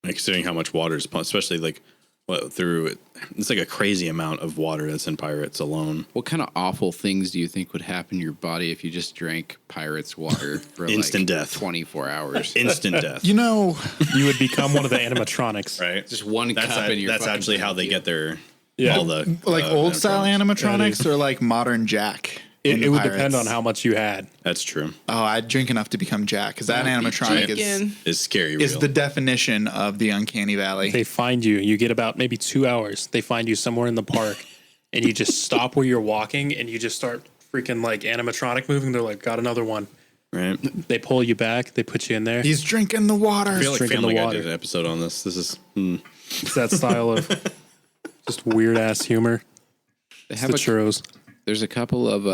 Speaker 1: Like, considering how much water is pumped, especially like what through it. It's like a crazy amount of water that's in Pirates alone.
Speaker 4: What kind of awful things do you think would happen to your body if you just drank Pirates water for
Speaker 1: Instant
Speaker 4: like
Speaker 1: death.
Speaker 4: 24 hours?
Speaker 1: Instant death.
Speaker 3: You know,
Speaker 2: You would become one of the animatronics.
Speaker 1: Right.
Speaker 4: Just one cup in your
Speaker 1: That's
Speaker 4: fucking
Speaker 1: actually how they
Speaker 4: tank.
Speaker 1: get their
Speaker 2: Yeah.
Speaker 1: all the
Speaker 3: like old style
Speaker 1: animatronics.
Speaker 3: animatronics or like modern Jack. in the
Speaker 2: It would
Speaker 3: Pirates?
Speaker 2: depend on how much you had.
Speaker 1: That's true.
Speaker 3: Oh, I'd drink enough to become Jack because that animatronic
Speaker 1: It's scary.
Speaker 3: is
Speaker 1: real.
Speaker 3: the definition of the uncanny valley.
Speaker 2: They find you. You get about maybe 2 hours. They find you somewhere in the park, and you just stop where you're walking, and you just start freaking like animatronic moving. They're like, got another one.
Speaker 1: right.
Speaker 2: They pull you back. They put you in there.
Speaker 3: He's drinking the water.
Speaker 1: I feel like
Speaker 2: drinking
Speaker 1: Family
Speaker 2: the
Speaker 1: Guy
Speaker 2: water.
Speaker 1: did an episode on this. This is
Speaker 2: It's that style of just weird ass humor.
Speaker 4: They
Speaker 2: It's
Speaker 4: have
Speaker 2: the
Speaker 4: a,
Speaker 2: churros.
Speaker 4: there's a couple of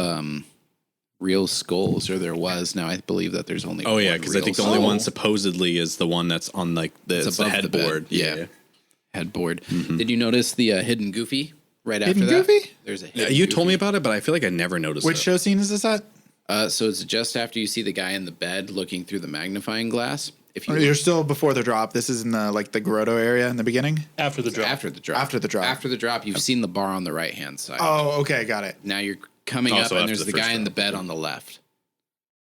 Speaker 4: real skulls, or there was. Now I believe that there's only
Speaker 1: oh yeah,
Speaker 4: one
Speaker 1: because I
Speaker 4: real
Speaker 1: think the only
Speaker 4: skull.
Speaker 1: one supposedly is the one that's on like the
Speaker 4: above the bed.
Speaker 1: headboard.
Speaker 4: Yeah. Headboard. Did you notice the hidden Goofy right
Speaker 3: Hidden
Speaker 4: after that?
Speaker 3: Goofy?
Speaker 4: There's a
Speaker 1: Yeah,
Speaker 4: hidden
Speaker 1: you told me
Speaker 4: Goofy.
Speaker 1: about it, but I feel like I never noticed
Speaker 3: Which
Speaker 1: it.
Speaker 3: show scene is this at?
Speaker 4: So it's just after you see the guy in the bed looking through the magnifying glass. If you
Speaker 3: You're still before the drop. This is in the like the grotto area in the beginning.
Speaker 2: After the drop.
Speaker 4: after the drop,
Speaker 3: After the drop.
Speaker 4: after the drop, you've seen the bar on the right hand side.
Speaker 3: Oh, okay, got it.
Speaker 4: Now you're coming
Speaker 1: Oh,
Speaker 4: up,
Speaker 1: so
Speaker 4: and
Speaker 1: after
Speaker 4: there's
Speaker 1: the
Speaker 4: the
Speaker 1: first
Speaker 4: guy in the
Speaker 1: drop.
Speaker 4: bed on the left.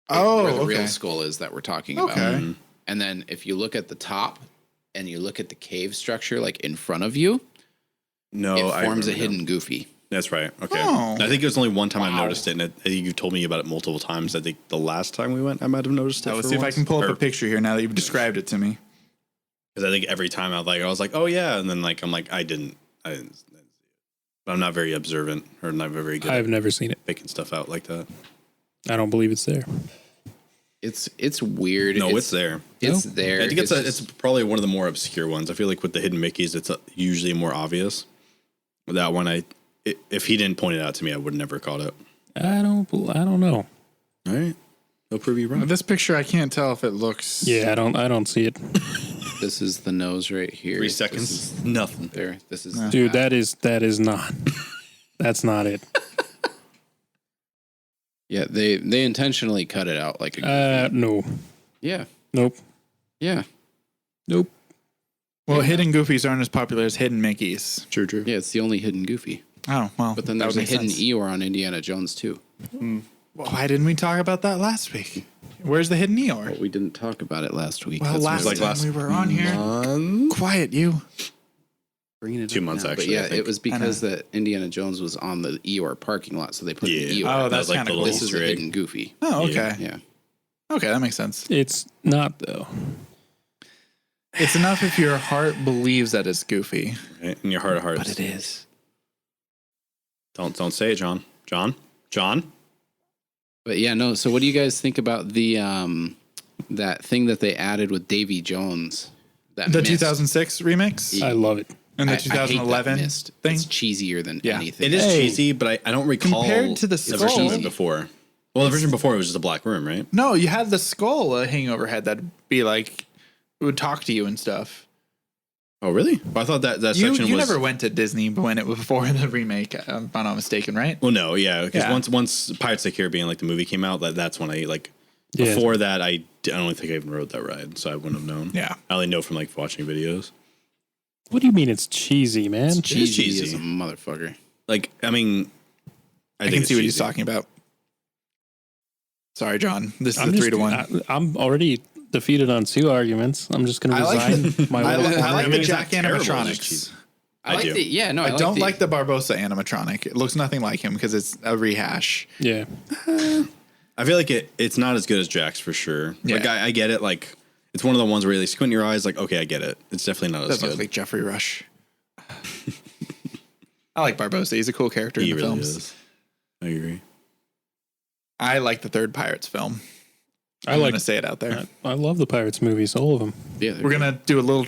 Speaker 3: Oh,
Speaker 4: where the
Speaker 3: okay.
Speaker 4: real skull is that we're talking
Speaker 3: Okay.
Speaker 4: about. And then if you look at the top and you look at the cave structure like in front of you,
Speaker 1: No,
Speaker 4: it
Speaker 1: I
Speaker 4: forms a
Speaker 1: remember
Speaker 4: hidden Goofy.
Speaker 1: That's right. Okay.
Speaker 3: Oh.
Speaker 1: I think it was only one time I noticed it, and I think you told me about it multiple times. I think the last time we went, I might have noticed it.
Speaker 3: Let's see if I can pull up a picture here now that you've described it to me.
Speaker 1: Because I think every time I was like, oh yeah, and then like I'm like, I didn't. But I'm not very observant, or not very good.
Speaker 2: I've never seen it.
Speaker 1: Picking stuff out like that.
Speaker 2: I don't believe it's there.
Speaker 4: It's weird.
Speaker 1: No, it's there.
Speaker 4: It's there.
Speaker 1: I think it's probably one of the more obscure ones. I feel like with the hidden Mickeys, it's usually more obvious. That one, if he didn't point it out to me, I would never caught it.
Speaker 2: I don't know.
Speaker 1: All right, they'll prove you wrong.
Speaker 3: This picture, I can't tell if it looks.
Speaker 2: Yeah, I don't see it.
Speaker 4: This is the nose right here.
Speaker 1: 3 seconds, nothing.
Speaker 4: There. This is
Speaker 2: Dude, that is not. That's not it.
Speaker 4: Yeah, they intentionally cut it out like a
Speaker 2: No.
Speaker 4: Yeah.
Speaker 2: Nope.
Speaker 4: Yeah.
Speaker 2: Nope.
Speaker 3: Well, hidden Goofies aren't as popular as hidden Mickeys.
Speaker 1: True.
Speaker 4: Yeah, it's the only hidden Goofy.
Speaker 3: Oh, well.
Speaker 4: But then
Speaker 3: that
Speaker 4: there's
Speaker 3: would
Speaker 4: a
Speaker 3: make
Speaker 4: hidden
Speaker 3: sense.
Speaker 4: Eeyore on Indiana Jones too.
Speaker 3: Well, why didn't we talk about that last week? Where's the hidden Eeyore?
Speaker 4: But we didn't talk about it last week.
Speaker 3: Well,
Speaker 4: That's
Speaker 3: last
Speaker 4: why
Speaker 3: time we were on here.
Speaker 1: Month?
Speaker 3: Quiet, you.
Speaker 4: bringing it
Speaker 1: 2
Speaker 4: up
Speaker 1: months,
Speaker 4: now.
Speaker 1: actually,
Speaker 4: But
Speaker 1: I
Speaker 4: yeah,
Speaker 1: think.
Speaker 4: it was because that Indiana Jones was on the Eeyore parking lot, so they put the
Speaker 1: Yeah.
Speaker 4: Eeyore.
Speaker 3: Oh, that's
Speaker 1: That was,
Speaker 3: kind of
Speaker 1: the
Speaker 3: cool.
Speaker 1: little
Speaker 4: This is
Speaker 1: Easter
Speaker 4: a
Speaker 1: egg.
Speaker 4: hidden Goofy.
Speaker 3: Oh, okay.
Speaker 4: Yeah.
Speaker 3: Okay, that makes sense.
Speaker 2: It's not though.
Speaker 3: It's enough if your heart believes that it's Goofy.
Speaker 1: Right? In your heart of hearts.
Speaker 3: But it is.
Speaker 1: Don't say it, John. John.
Speaker 4: But yeah, no. So what do you guys think about the that thing that they added with Davy Jones? That
Speaker 3: The
Speaker 4: mist?
Speaker 3: 2006 remix
Speaker 2: I love it.
Speaker 3: and the
Speaker 4: I hate that
Speaker 3: 2011
Speaker 4: mist.
Speaker 3: thing.
Speaker 4: It's cheesier than
Speaker 3: Yeah.
Speaker 4: anything.
Speaker 1: It is
Speaker 2: Hey.
Speaker 1: cheesy, but I don't recall
Speaker 3: Compared to the
Speaker 1: version
Speaker 3: skull.
Speaker 1: before. Well, the version before it was just a black room, right?
Speaker 3: No, you had the skull hanging overhead that'd be like, it would talk to you and stuff.
Speaker 1: Oh, really? Well, I thought that
Speaker 3: You
Speaker 1: section was.
Speaker 3: never went to Disney when it was before the remake, if I'm not mistaken, right?
Speaker 1: Well, no, yeah, because
Speaker 3: Yeah.
Speaker 1: once Pirates of the Caribbean, like the movie came out, that's when I like.
Speaker 2: Yeah.
Speaker 1: Before that, I don't think I even rode that ride, so I wouldn't have known.
Speaker 3: Yeah.
Speaker 1: I only know from like watching videos.
Speaker 2: What do you mean it's cheesy, man?
Speaker 1: It's
Speaker 4: cheesy,
Speaker 1: cheesy.
Speaker 4: as a motherfucker.
Speaker 1: Like, I mean,
Speaker 3: I
Speaker 1: think
Speaker 3: can
Speaker 1: it's
Speaker 3: see what he's
Speaker 1: cheesy.
Speaker 3: talking about. Sorry, John. This is
Speaker 2: I'm
Speaker 3: a 3-1.
Speaker 2: I'm already defeated on 2 arguments. I'm just going to
Speaker 3: I like
Speaker 2: resign my
Speaker 3: I
Speaker 2: will.
Speaker 3: like
Speaker 1: I
Speaker 3: the
Speaker 1: mean, it's
Speaker 3: Jack
Speaker 1: not terrible, it's just
Speaker 3: animatronics.
Speaker 1: cheesy.
Speaker 4: I like
Speaker 1: do.
Speaker 4: the yeah. No,
Speaker 3: I
Speaker 4: like
Speaker 3: don't like the Barbosa animatronic. It looks nothing like him because it's a rehash.
Speaker 2: Yeah.
Speaker 1: I feel like it's not as good as Jack's for sure. Like
Speaker 3: Yeah.
Speaker 1: I get it. Like it's one of the ones where you like squint your eyes. Like okay, I get it. It's definitely not as
Speaker 3: Doesn't
Speaker 1: good.
Speaker 3: look like Jeffrey Rush. I like Barbosa. He's a cool character
Speaker 1: He
Speaker 3: in the
Speaker 1: really
Speaker 3: films.
Speaker 1: is. I agree.
Speaker 3: I like the third Pirates film.
Speaker 2: I
Speaker 3: I'm
Speaker 2: like
Speaker 3: going to say it out there.
Speaker 2: I love the Pirates movies, all of them.
Speaker 4: Yeah,
Speaker 3: We're going to do a little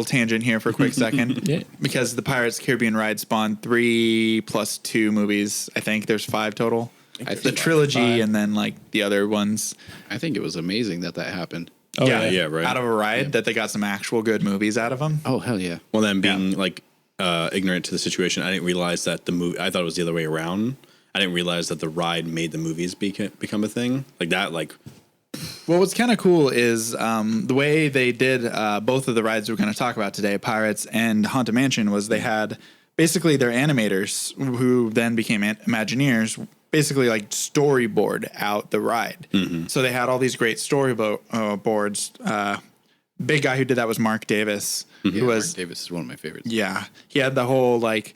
Speaker 3: tangent here for a quick second.
Speaker 2: Yeah.
Speaker 3: Because the Pirates Caribbean ride spawned 3 + 2 movies. I think there's 5 total.
Speaker 4: I
Speaker 3: The
Speaker 4: think,
Speaker 3: trilogy and then like the other ones.
Speaker 4: I think it was amazing that happened.
Speaker 2: Oh,
Speaker 1: Yeah, right.
Speaker 3: Out of a ride that they got some actual good movies out of them.
Speaker 4: Oh hell yeah!
Speaker 1: Well, then being like ignorant to the situation, I didn't realize that the movie. I thought it was the other way around. I didn't realize that the ride made the movies become a thing like that. Like
Speaker 3: Well, what's kind of cool is the way they did both of the rides we're going to talk about today, Pirates and Haunted Mansion, was they had basically their animators who then became Imagineers basically like storyboard out the ride. So they had all these great boards. Big guy who did that was Mark Davis, who was
Speaker 4: Mark Davis is one of my favorites.
Speaker 3: yeah, he had the whole like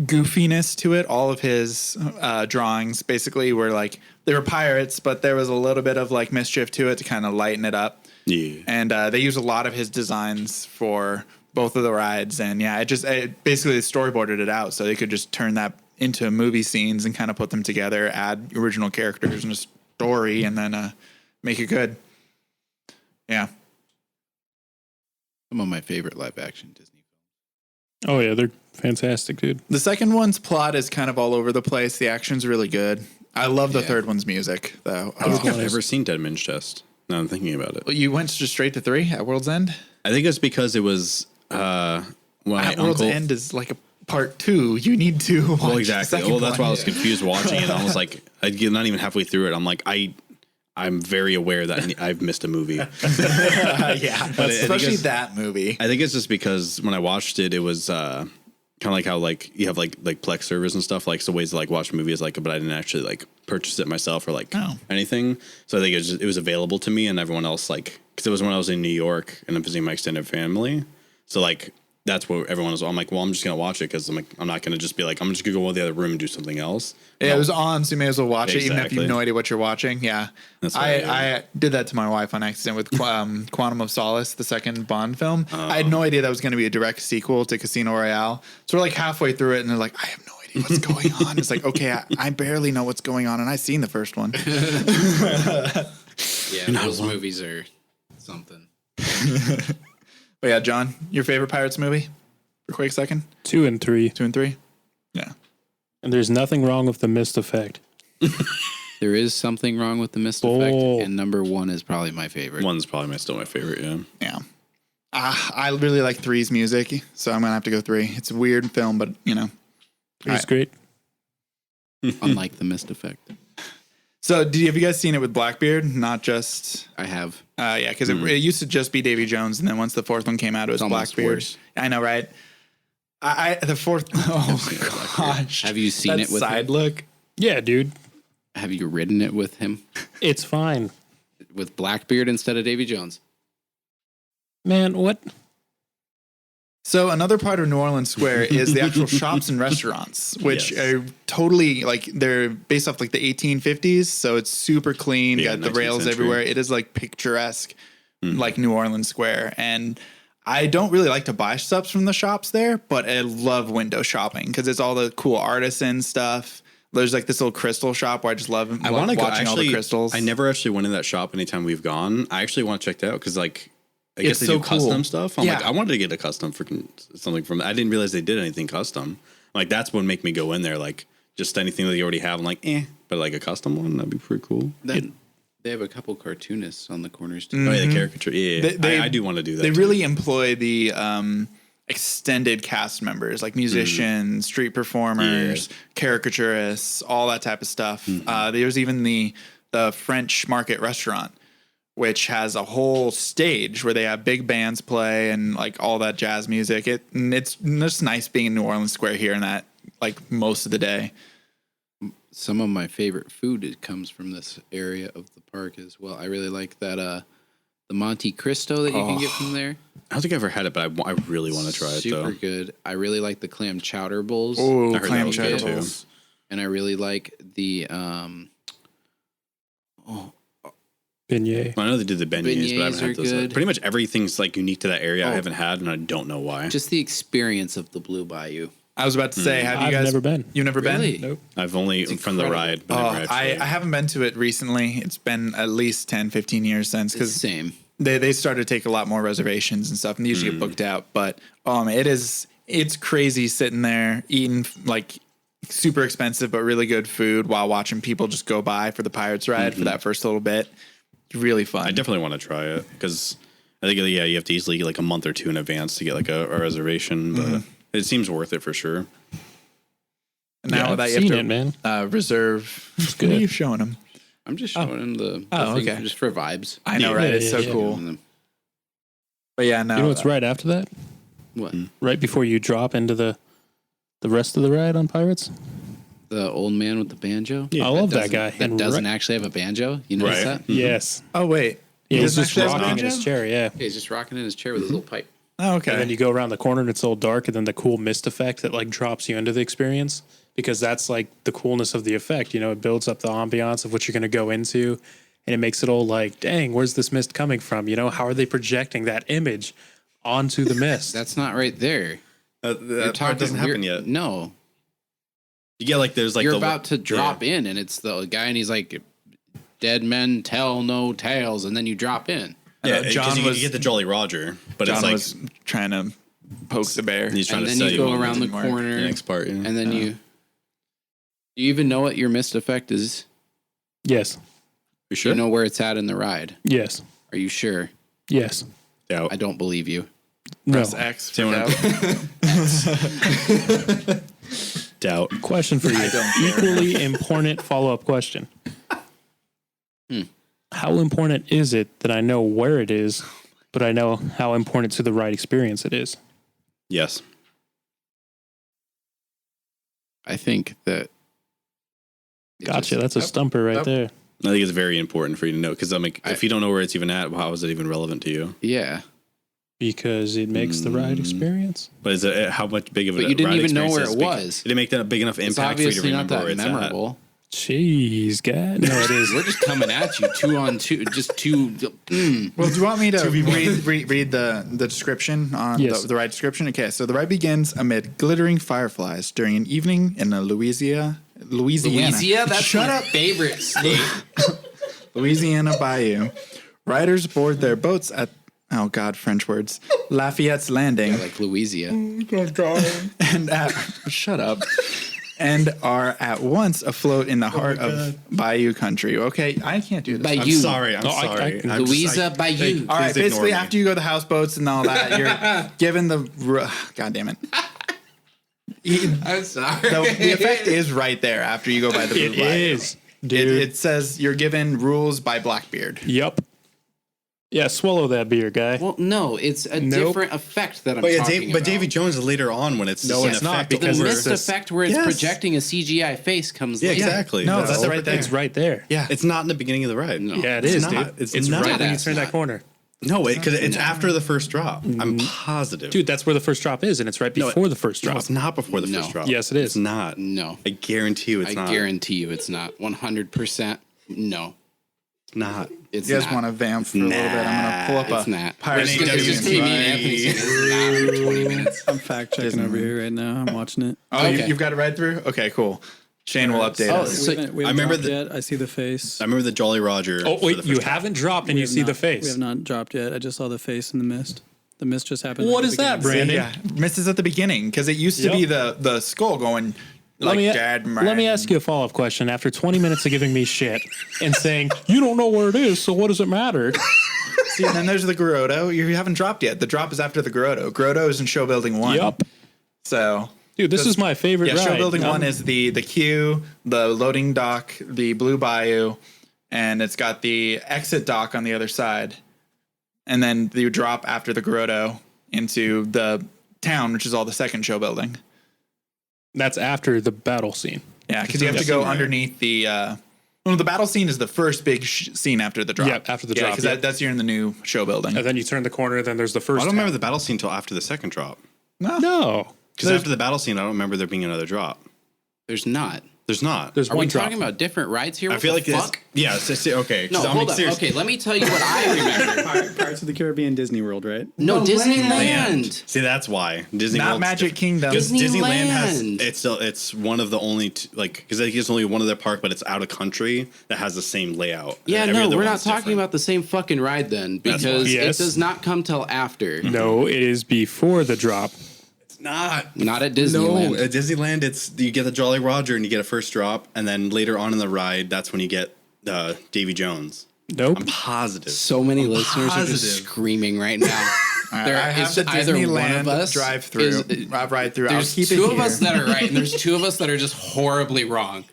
Speaker 3: goofiness to it. All of his drawings basically were like they were pirates, but there was a little bit of like mischief to it to kind of lighten it up.
Speaker 1: yeah,
Speaker 3: And they used a lot of his designs for both of the rides, and yeah, it basically storyboarded it out so they could just turn that into movie scenes and kind of put them together, add original characters and a story, and then make it good. Yeah.
Speaker 4: Some of my favorite live action Disney films.
Speaker 2: Oh, yeah. They're fantastic, dude.
Speaker 3: The second one's plot is kind of all over the place. The action's really good. I love the third one's music, though.
Speaker 1: I don't think I've ever seen Dead Man's Chest. Now I'm thinking about it.
Speaker 3: Well, you went just straight to 3 at World's End?
Speaker 1: I think it's because it was when my
Speaker 3: At World's
Speaker 1: uncle.
Speaker 3: End is like a part 2. You need to watch
Speaker 1: Well,
Speaker 3: the
Speaker 1: exactly.
Speaker 3: second
Speaker 1: Well, that's why I
Speaker 3: one.
Speaker 1: was confused watching it. I was like, I get not even halfway through it. I'm like, I'm very aware that I've missed a movie.
Speaker 3: Yeah,
Speaker 1: But I think
Speaker 3: especially
Speaker 1: it's-
Speaker 3: that movie.
Speaker 1: I think it's just because when I watched it, it was kind of like how like you have like Plex servers and stuff, like so ways to like watch movies, like, but I didn't actually like purchase it myself or like anything. So I think it was available to me and everyone else, like because it was when I was in New York and I'm visiting my extended family. So like that's what everyone was. I'm like, well, I'm just gonna watch it because I'm like, I'm not gonna just be like, I'm just gonna go to the other room and do something else.
Speaker 3: Yeah, it was on, so you may as well watch it, even if you
Speaker 1: Exactly.
Speaker 3: have no idea what you're watching. Yeah,
Speaker 1: That's right,
Speaker 3: I did that to my wife on accident with Quantum of Solace, the second Bond film. I had no idea that was going to be a direct sequel to Casino Royale. So we're like halfway through it, and they're like, I have no idea what's going on. It's like, okay, I barely know what's going on, and I've seen the first one.
Speaker 4: Yeah, those movies are something.
Speaker 3: But yeah, John, your favorite Pirates movie for a quick second?
Speaker 2: 2 and 3.
Speaker 3: 2 and 3? Yeah.
Speaker 2: And there's nothing wrong with the mist effect.
Speaker 4: There is something wrong with the mist effect, and number 1 is probably my favorite.
Speaker 1: One's probably still my favorite. Yeah.
Speaker 3: Yeah. I really like 3's music, so I'm going to have to go 3. It's a weird film, but, you know.
Speaker 2: It's great.
Speaker 4: Unlike the mist effect.
Speaker 3: So, have you guys seen it with Blackbeard? Not just...
Speaker 4: I have.
Speaker 3: Yeah, because it used to just be Davy Jones, and then once the fourth one came out, it was
Speaker 4: almost
Speaker 3: Blackbeard.
Speaker 4: worse.
Speaker 3: I know, right? The fourth... Oh, gosh.
Speaker 4: Have you seen it with
Speaker 3: side
Speaker 4: him?
Speaker 3: look?
Speaker 2: Yeah, dude.
Speaker 4: Have you ridden it with him?
Speaker 2: It's fine.
Speaker 4: With Blackbeard instead of Davy Jones?
Speaker 2: Man, what?
Speaker 3: So another part of New Orleans Square is the actual shops and restaurants, which
Speaker 1: Yes.
Speaker 3: are totally like they're based off like the 1850s. So it's super clean,
Speaker 1: Yeah,
Speaker 3: got the
Speaker 1: 19th
Speaker 3: rails
Speaker 1: century.
Speaker 3: everywhere. It is like picturesque, like New Orleans Square. And I don't really like to buy stuff from the shops there, but I love window shopping because it's all the cool artisan stuff. There's like this little crystal shop where I just love
Speaker 1: I want to go.
Speaker 3: watching all the
Speaker 1: Actually,
Speaker 3: crystals.
Speaker 1: I never actually went in that shop anytime we've gone. I actually want to check that out because like. I guess
Speaker 3: It's
Speaker 1: they
Speaker 3: so
Speaker 1: do custom
Speaker 3: cool.
Speaker 1: stuff. I'm
Speaker 3: Yeah.
Speaker 1: like, I wanted to get a custom freaking something from. I didn't realize they did anything custom. Like that's what make me go in there. Like just anything that you already have. I'm like, but like a custom one that'd be pretty cool.
Speaker 4: Then they have a couple cartoonists on the corners too.
Speaker 1: Oh yeah, the caricature. Yeah,
Speaker 3: They-
Speaker 1: I do want to do that.
Speaker 3: They
Speaker 1: too.
Speaker 3: really employ the extended cast members like musicians, street performers, caricaturists, all that type of stuff. There's even the French Market restaurant, which has a whole stage where they have big bands play and like all that jazz music. It's just nice being in New Orleans Square here and that like most of the day.
Speaker 4: Some of my favorite food comes from this area of the park as well. I really like that the Monte Cristo that you can get from there.
Speaker 1: I don't think I've ever had it, but I really want to try it
Speaker 4: Super
Speaker 1: though.
Speaker 4: good. I really like the clam chowder bowls.
Speaker 3: Oh,
Speaker 1: I heard
Speaker 3: clam
Speaker 1: that was
Speaker 3: chowder
Speaker 1: good, too.
Speaker 3: bowls.
Speaker 4: And I really like the
Speaker 2: Beignet.
Speaker 1: I know they did the beignets, but I
Speaker 4: Beignets
Speaker 1: haven't
Speaker 4: are
Speaker 1: had those.
Speaker 4: good.
Speaker 1: Pretty much everything's like unique to that area. I
Speaker 4: Oh.
Speaker 1: haven't had, and I don't know why.
Speaker 4: just the experience of the Blue Bayou.
Speaker 3: I was about to say, have you
Speaker 2: I've
Speaker 3: guys
Speaker 2: never been.
Speaker 3: You've never
Speaker 4: Really?
Speaker 3: been?
Speaker 2: Nope.
Speaker 1: I've only from the
Speaker 4: incredible.
Speaker 1: ride. But
Speaker 3: Oh,
Speaker 1: never actually.
Speaker 3: I haven't been to it recently. It's been at least 10, 15 years since
Speaker 4: It's the
Speaker 3: because
Speaker 4: same.
Speaker 3: they started to take a lot more reservations and stuff, and they usually get booked out. But it's crazy sitting there eating like super expensive but really good food while watching people just go by for the Pirates ride for that first little bit. It's really fun.
Speaker 1: I definitely want to try it because I think you have to easily get like a month or two in advance to get like a reservation, but it seems worth it for sure.
Speaker 3: And now
Speaker 2: I've
Speaker 3: that you
Speaker 2: seen
Speaker 3: have
Speaker 2: it, man.
Speaker 3: to reserve. What
Speaker 2: good.
Speaker 3: are you showing them?
Speaker 4: I'm just showing him the
Speaker 3: Oh,
Speaker 4: thing
Speaker 3: okay.
Speaker 4: just for vibes.
Speaker 3: I know,
Speaker 1: Yeah.
Speaker 3: right? It's
Speaker 2: Yeah,
Speaker 3: so
Speaker 2: yeah,
Speaker 3: cool.
Speaker 4: And
Speaker 3: But yeah, no.
Speaker 2: You know what's right after that?
Speaker 4: what?
Speaker 2: Right before you drop into the rest of the ride on Pirates?
Speaker 4: The old man with the banjo?
Speaker 2: I love that
Speaker 4: doesn't-
Speaker 2: guy.
Speaker 4: That
Speaker 2: And
Speaker 4: doesn't
Speaker 2: right-
Speaker 4: actually have a banjo. You notice
Speaker 1: Right.
Speaker 4: that?
Speaker 2: Yes.
Speaker 3: Oh wait,
Speaker 2: Yeah, he's
Speaker 3: doesn't
Speaker 2: just
Speaker 3: actually have a
Speaker 2: rocking in
Speaker 3: banjo?
Speaker 2: his chair, yeah.
Speaker 4: Yeah, he's just rocking in his chair with his little pipe.
Speaker 3: Oh, okay.
Speaker 2: And then you go around the corner and it's all dark, and then the cool mist effect that like drops you into the experience, because that's like the coolness of the effect. You know, it builds up the ambiance of what you're going to go into, and it makes it all like, dang, where's this mist coming from? You know, how are they projecting that image onto the mist?
Speaker 4: That's not right there.
Speaker 1: That part doesn't happen yet.
Speaker 4: No.
Speaker 1: You get like there's like
Speaker 4: You're
Speaker 1: the,
Speaker 4: about to drop in, and it's the guy, and he's like, dead men tell no tales, and then you drop in.
Speaker 1: Yeah,
Speaker 3: John
Speaker 1: because you
Speaker 3: was-
Speaker 1: get the Jolly Roger, but
Speaker 3: John
Speaker 1: it's like
Speaker 3: was trying to poke the bear.
Speaker 1: he's trying
Speaker 4: And
Speaker 1: to
Speaker 4: then
Speaker 1: sell
Speaker 4: you
Speaker 1: you
Speaker 4: go
Speaker 1: on
Speaker 4: around the
Speaker 3: didn't work.
Speaker 4: corner,
Speaker 1: the next part. Yeah.
Speaker 4: and then you even know what your mist effect is?
Speaker 2: Yes.
Speaker 1: You sure?
Speaker 4: You know where it's at in the ride.
Speaker 2: Yes.
Speaker 4: Are you sure?
Speaker 2: Yes.
Speaker 1: Doubt.
Speaker 4: I don't believe you.
Speaker 2: No.
Speaker 3: Press X.
Speaker 1: Say
Speaker 3: for
Speaker 1: what
Speaker 3: doubt.
Speaker 1: Doubt.
Speaker 2: Question for you.
Speaker 3: don't care.
Speaker 2: Equally important follow-up question. How important is it that I know where it is, but I know how important to the ride experience it is?
Speaker 1: Yes.
Speaker 4: I think that. it
Speaker 2: Gotcha.
Speaker 4: just-
Speaker 2: That's a stumper right there.
Speaker 1: I think it's very important for you to know because I'm like, if you don't know where it's even at, how is it even relevant to you?
Speaker 4: Yeah.
Speaker 2: Because it makes the ride experience.
Speaker 1: But is it how much big of a
Speaker 4: But you didn't
Speaker 1: ride
Speaker 4: even know
Speaker 1: experience
Speaker 4: where
Speaker 1: is?
Speaker 4: it was.
Speaker 1: Did it make that a big enough
Speaker 4: It's
Speaker 1: impact for you to
Speaker 4: obviously not
Speaker 1: remember
Speaker 4: that
Speaker 1: where it's at?
Speaker 4: memorable.
Speaker 2: Jeez, God. No, it is.
Speaker 4: We're just coming at you 2 on 2, just 2.
Speaker 3: Well, do you want me to read the description on
Speaker 2: Yes.
Speaker 3: the ride description? Okay, so the ride begins amid glittering fireflies during an evening in the Louisiana.
Speaker 4: That's
Speaker 3: Shut
Speaker 4: my
Speaker 3: up.
Speaker 4: favorite state.
Speaker 3: Louisiana Bayou. Riders board their boats at, oh God, French words, Lafayette's Landing,
Speaker 4: Like Louisiana.
Speaker 3: and shut up, and are at once afloat in the heart of Bayou country. Okay, I can't do this.
Speaker 4: Bayou.
Speaker 1: I'm sorry. I'm
Speaker 2: No, I-
Speaker 1: sorry.
Speaker 2: I-
Speaker 1: I'm just-
Speaker 4: Louisa Bayou.
Speaker 3: All right,
Speaker 1: Please ignore
Speaker 3: basically
Speaker 1: me.
Speaker 3: after you go to houseboats and all that, you're given the, God damn it.
Speaker 4: I'm sorry.
Speaker 3: The effect is right there after you go by the blue
Speaker 2: It
Speaker 3: Bayou.
Speaker 2: is, dude.
Speaker 3: It says you're given rules by Blackbeard.
Speaker 2: Yep. Yeah, swallow that beer, guy.
Speaker 4: Well, no, it's a
Speaker 2: Nope.
Speaker 4: different effect that I'm
Speaker 1: But,
Speaker 4: talking about.
Speaker 1: But Davy Jones is later on when it's
Speaker 2: No,
Speaker 1: an
Speaker 2: it's not,
Speaker 1: effect
Speaker 2: because
Speaker 4: the
Speaker 1: over-
Speaker 4: mist effect where it's
Speaker 1: Yes.
Speaker 4: projecting a CGI face comes
Speaker 1: Yeah,
Speaker 4: later.
Speaker 1: exactly.
Speaker 3: No,
Speaker 1: That's
Speaker 3: that's
Speaker 1: a
Speaker 3: right
Speaker 1: separate
Speaker 3: there.
Speaker 1: thing.
Speaker 2: It's right there.
Speaker 3: Yeah.
Speaker 1: It's not in the beginning of the ride.
Speaker 4: No.
Speaker 2: Yeah, it
Speaker 1: It's
Speaker 2: is,
Speaker 1: not.
Speaker 2: dude.
Speaker 1: It's
Speaker 2: It's
Speaker 1: not.
Speaker 2: right when you
Speaker 4: It's
Speaker 2: turn that
Speaker 4: not.
Speaker 2: corner.
Speaker 1: No, because it's after the first drop. I'm positive.
Speaker 2: Dude, that's where the first drop is, and it's right
Speaker 1: No,
Speaker 2: before the first
Speaker 1: No,
Speaker 2: drop.
Speaker 1: it's not before the
Speaker 4: No.
Speaker 1: first drop.
Speaker 2: Yes, it is.
Speaker 1: It's not.
Speaker 4: No.
Speaker 1: I guarantee you it's
Speaker 4: I
Speaker 1: not.
Speaker 4: guarantee you it's not. 100% no.
Speaker 1: It's not.
Speaker 4: It's
Speaker 3: You guys
Speaker 4: not.
Speaker 3: want to vamp for a little bit? I'm going to pull up
Speaker 4: It's
Speaker 3: a
Speaker 4: not.
Speaker 3: Pirates
Speaker 1: It's
Speaker 3: of the
Speaker 4: It's just
Speaker 3: Caribbean.
Speaker 4: me and Anthony saying it's not for 20 minutes.
Speaker 5: I'm fact checking over here right now. I'm watching it.
Speaker 3: Oh,
Speaker 4: Okay.
Speaker 3: you've got it right through? Okay, cool. Shane will update
Speaker 4: Oh,
Speaker 3: us.
Speaker 4: so-
Speaker 5: we haven't
Speaker 1: I remember
Speaker 5: dropped
Speaker 1: the-
Speaker 5: yet. I see the face.
Speaker 1: I remember the Jolly Roger.
Speaker 2: Oh,
Speaker 1: for
Speaker 2: wait,
Speaker 1: the
Speaker 2: you
Speaker 1: first drop.
Speaker 2: haven't dropped and
Speaker 5: We
Speaker 2: you
Speaker 5: have
Speaker 2: see the
Speaker 5: not-
Speaker 2: face.
Speaker 5: We have not dropped yet. I just saw the face in the mist. The mist just happened.
Speaker 2: What
Speaker 5: at the
Speaker 2: is that,
Speaker 5: beginning.
Speaker 2: Brandon?
Speaker 3: Yeah, misses at the beginning because it used to
Speaker 2: Yep.
Speaker 3: be the skull going like dead man.
Speaker 2: let me ask you a follow-up question. After 20 minutes of giving me shit and saying, you don't know where it is, so what does it matter?
Speaker 3: See, and then there's the Grotto. You haven't dropped yet. The drop is after the Grotto. Grotto is in Show Building 1.
Speaker 2: Yup.
Speaker 3: So,
Speaker 2: Dude, this is my favorite
Speaker 3: yeah,
Speaker 2: ride.
Speaker 3: Show Building 1 is the queue, the loading dock, the Blue Bayou, and it's got the exit dock on the other side. And then you drop after the Grotto into the town, which is all the second Show Building.
Speaker 2: That's after the battle scene.
Speaker 3: Yeah, because you have to go underneath the. Well, the battle scene is the first big scene after the drop.
Speaker 2: Yeah, after the drop,
Speaker 3: because
Speaker 2: yeah.
Speaker 3: that's you're in the new Show Building.
Speaker 2: And then you turn the corner, then there's the first
Speaker 1: I don't remember
Speaker 2: town.
Speaker 1: the battle scene until after the second drop.
Speaker 2: No.
Speaker 1: Because after the battle scene, I don't remember there being another drop.
Speaker 4: There's not.
Speaker 1: There's not.
Speaker 2: There's
Speaker 4: Are
Speaker 2: one
Speaker 4: we
Speaker 2: drop.
Speaker 4: talking about different rides here?
Speaker 1: I
Speaker 4: What
Speaker 1: feel
Speaker 4: the
Speaker 1: like it's
Speaker 4: fuck?
Speaker 1: yeah. Okay. 'cause
Speaker 4: No,
Speaker 1: I'm
Speaker 4: hold up.
Speaker 1: serious.
Speaker 4: Okay, let me tell you what I remember.
Speaker 5: Pirates of the Caribbean, Disney World, right?
Speaker 4: No, Disneyland.
Speaker 1: See, that's why Disney
Speaker 3: Not
Speaker 1: World's
Speaker 3: Magic Kingdom.
Speaker 1: Because Disneyland has
Speaker 4: Disneyland.
Speaker 1: it's one of the only because I think it's only one of their park, but it's out of country that has the same layout.
Speaker 4: Yeah,
Speaker 1: Every
Speaker 4: no,
Speaker 1: other
Speaker 4: we're not
Speaker 1: one's
Speaker 4: talking
Speaker 1: different.
Speaker 4: about the same fucking ride then,
Speaker 1: That's
Speaker 4: because
Speaker 1: why.
Speaker 2: Yes.
Speaker 4: it does not come till after.
Speaker 2: No, it is before the drop.
Speaker 1: It's not.
Speaker 4: Not at
Speaker 1: No,
Speaker 4: Disneyland.
Speaker 1: at Disneyland, it's you get the Jolly Roger and you get a first drop, and then later on in the ride, that's when you get Davy Jones.
Speaker 2: Nope.
Speaker 1: I'm positive.
Speaker 4: So many listeners are just
Speaker 1: positive.
Speaker 4: screaming right now. There
Speaker 3: I have
Speaker 4: is
Speaker 3: the
Speaker 4: either one
Speaker 3: Disneyland
Speaker 4: of us
Speaker 3: drive-through. Ride through. I'll
Speaker 4: There's
Speaker 3: keep
Speaker 4: two
Speaker 3: it
Speaker 4: of
Speaker 3: here.
Speaker 4: us that are right, and there's two of us that are just horribly wrong.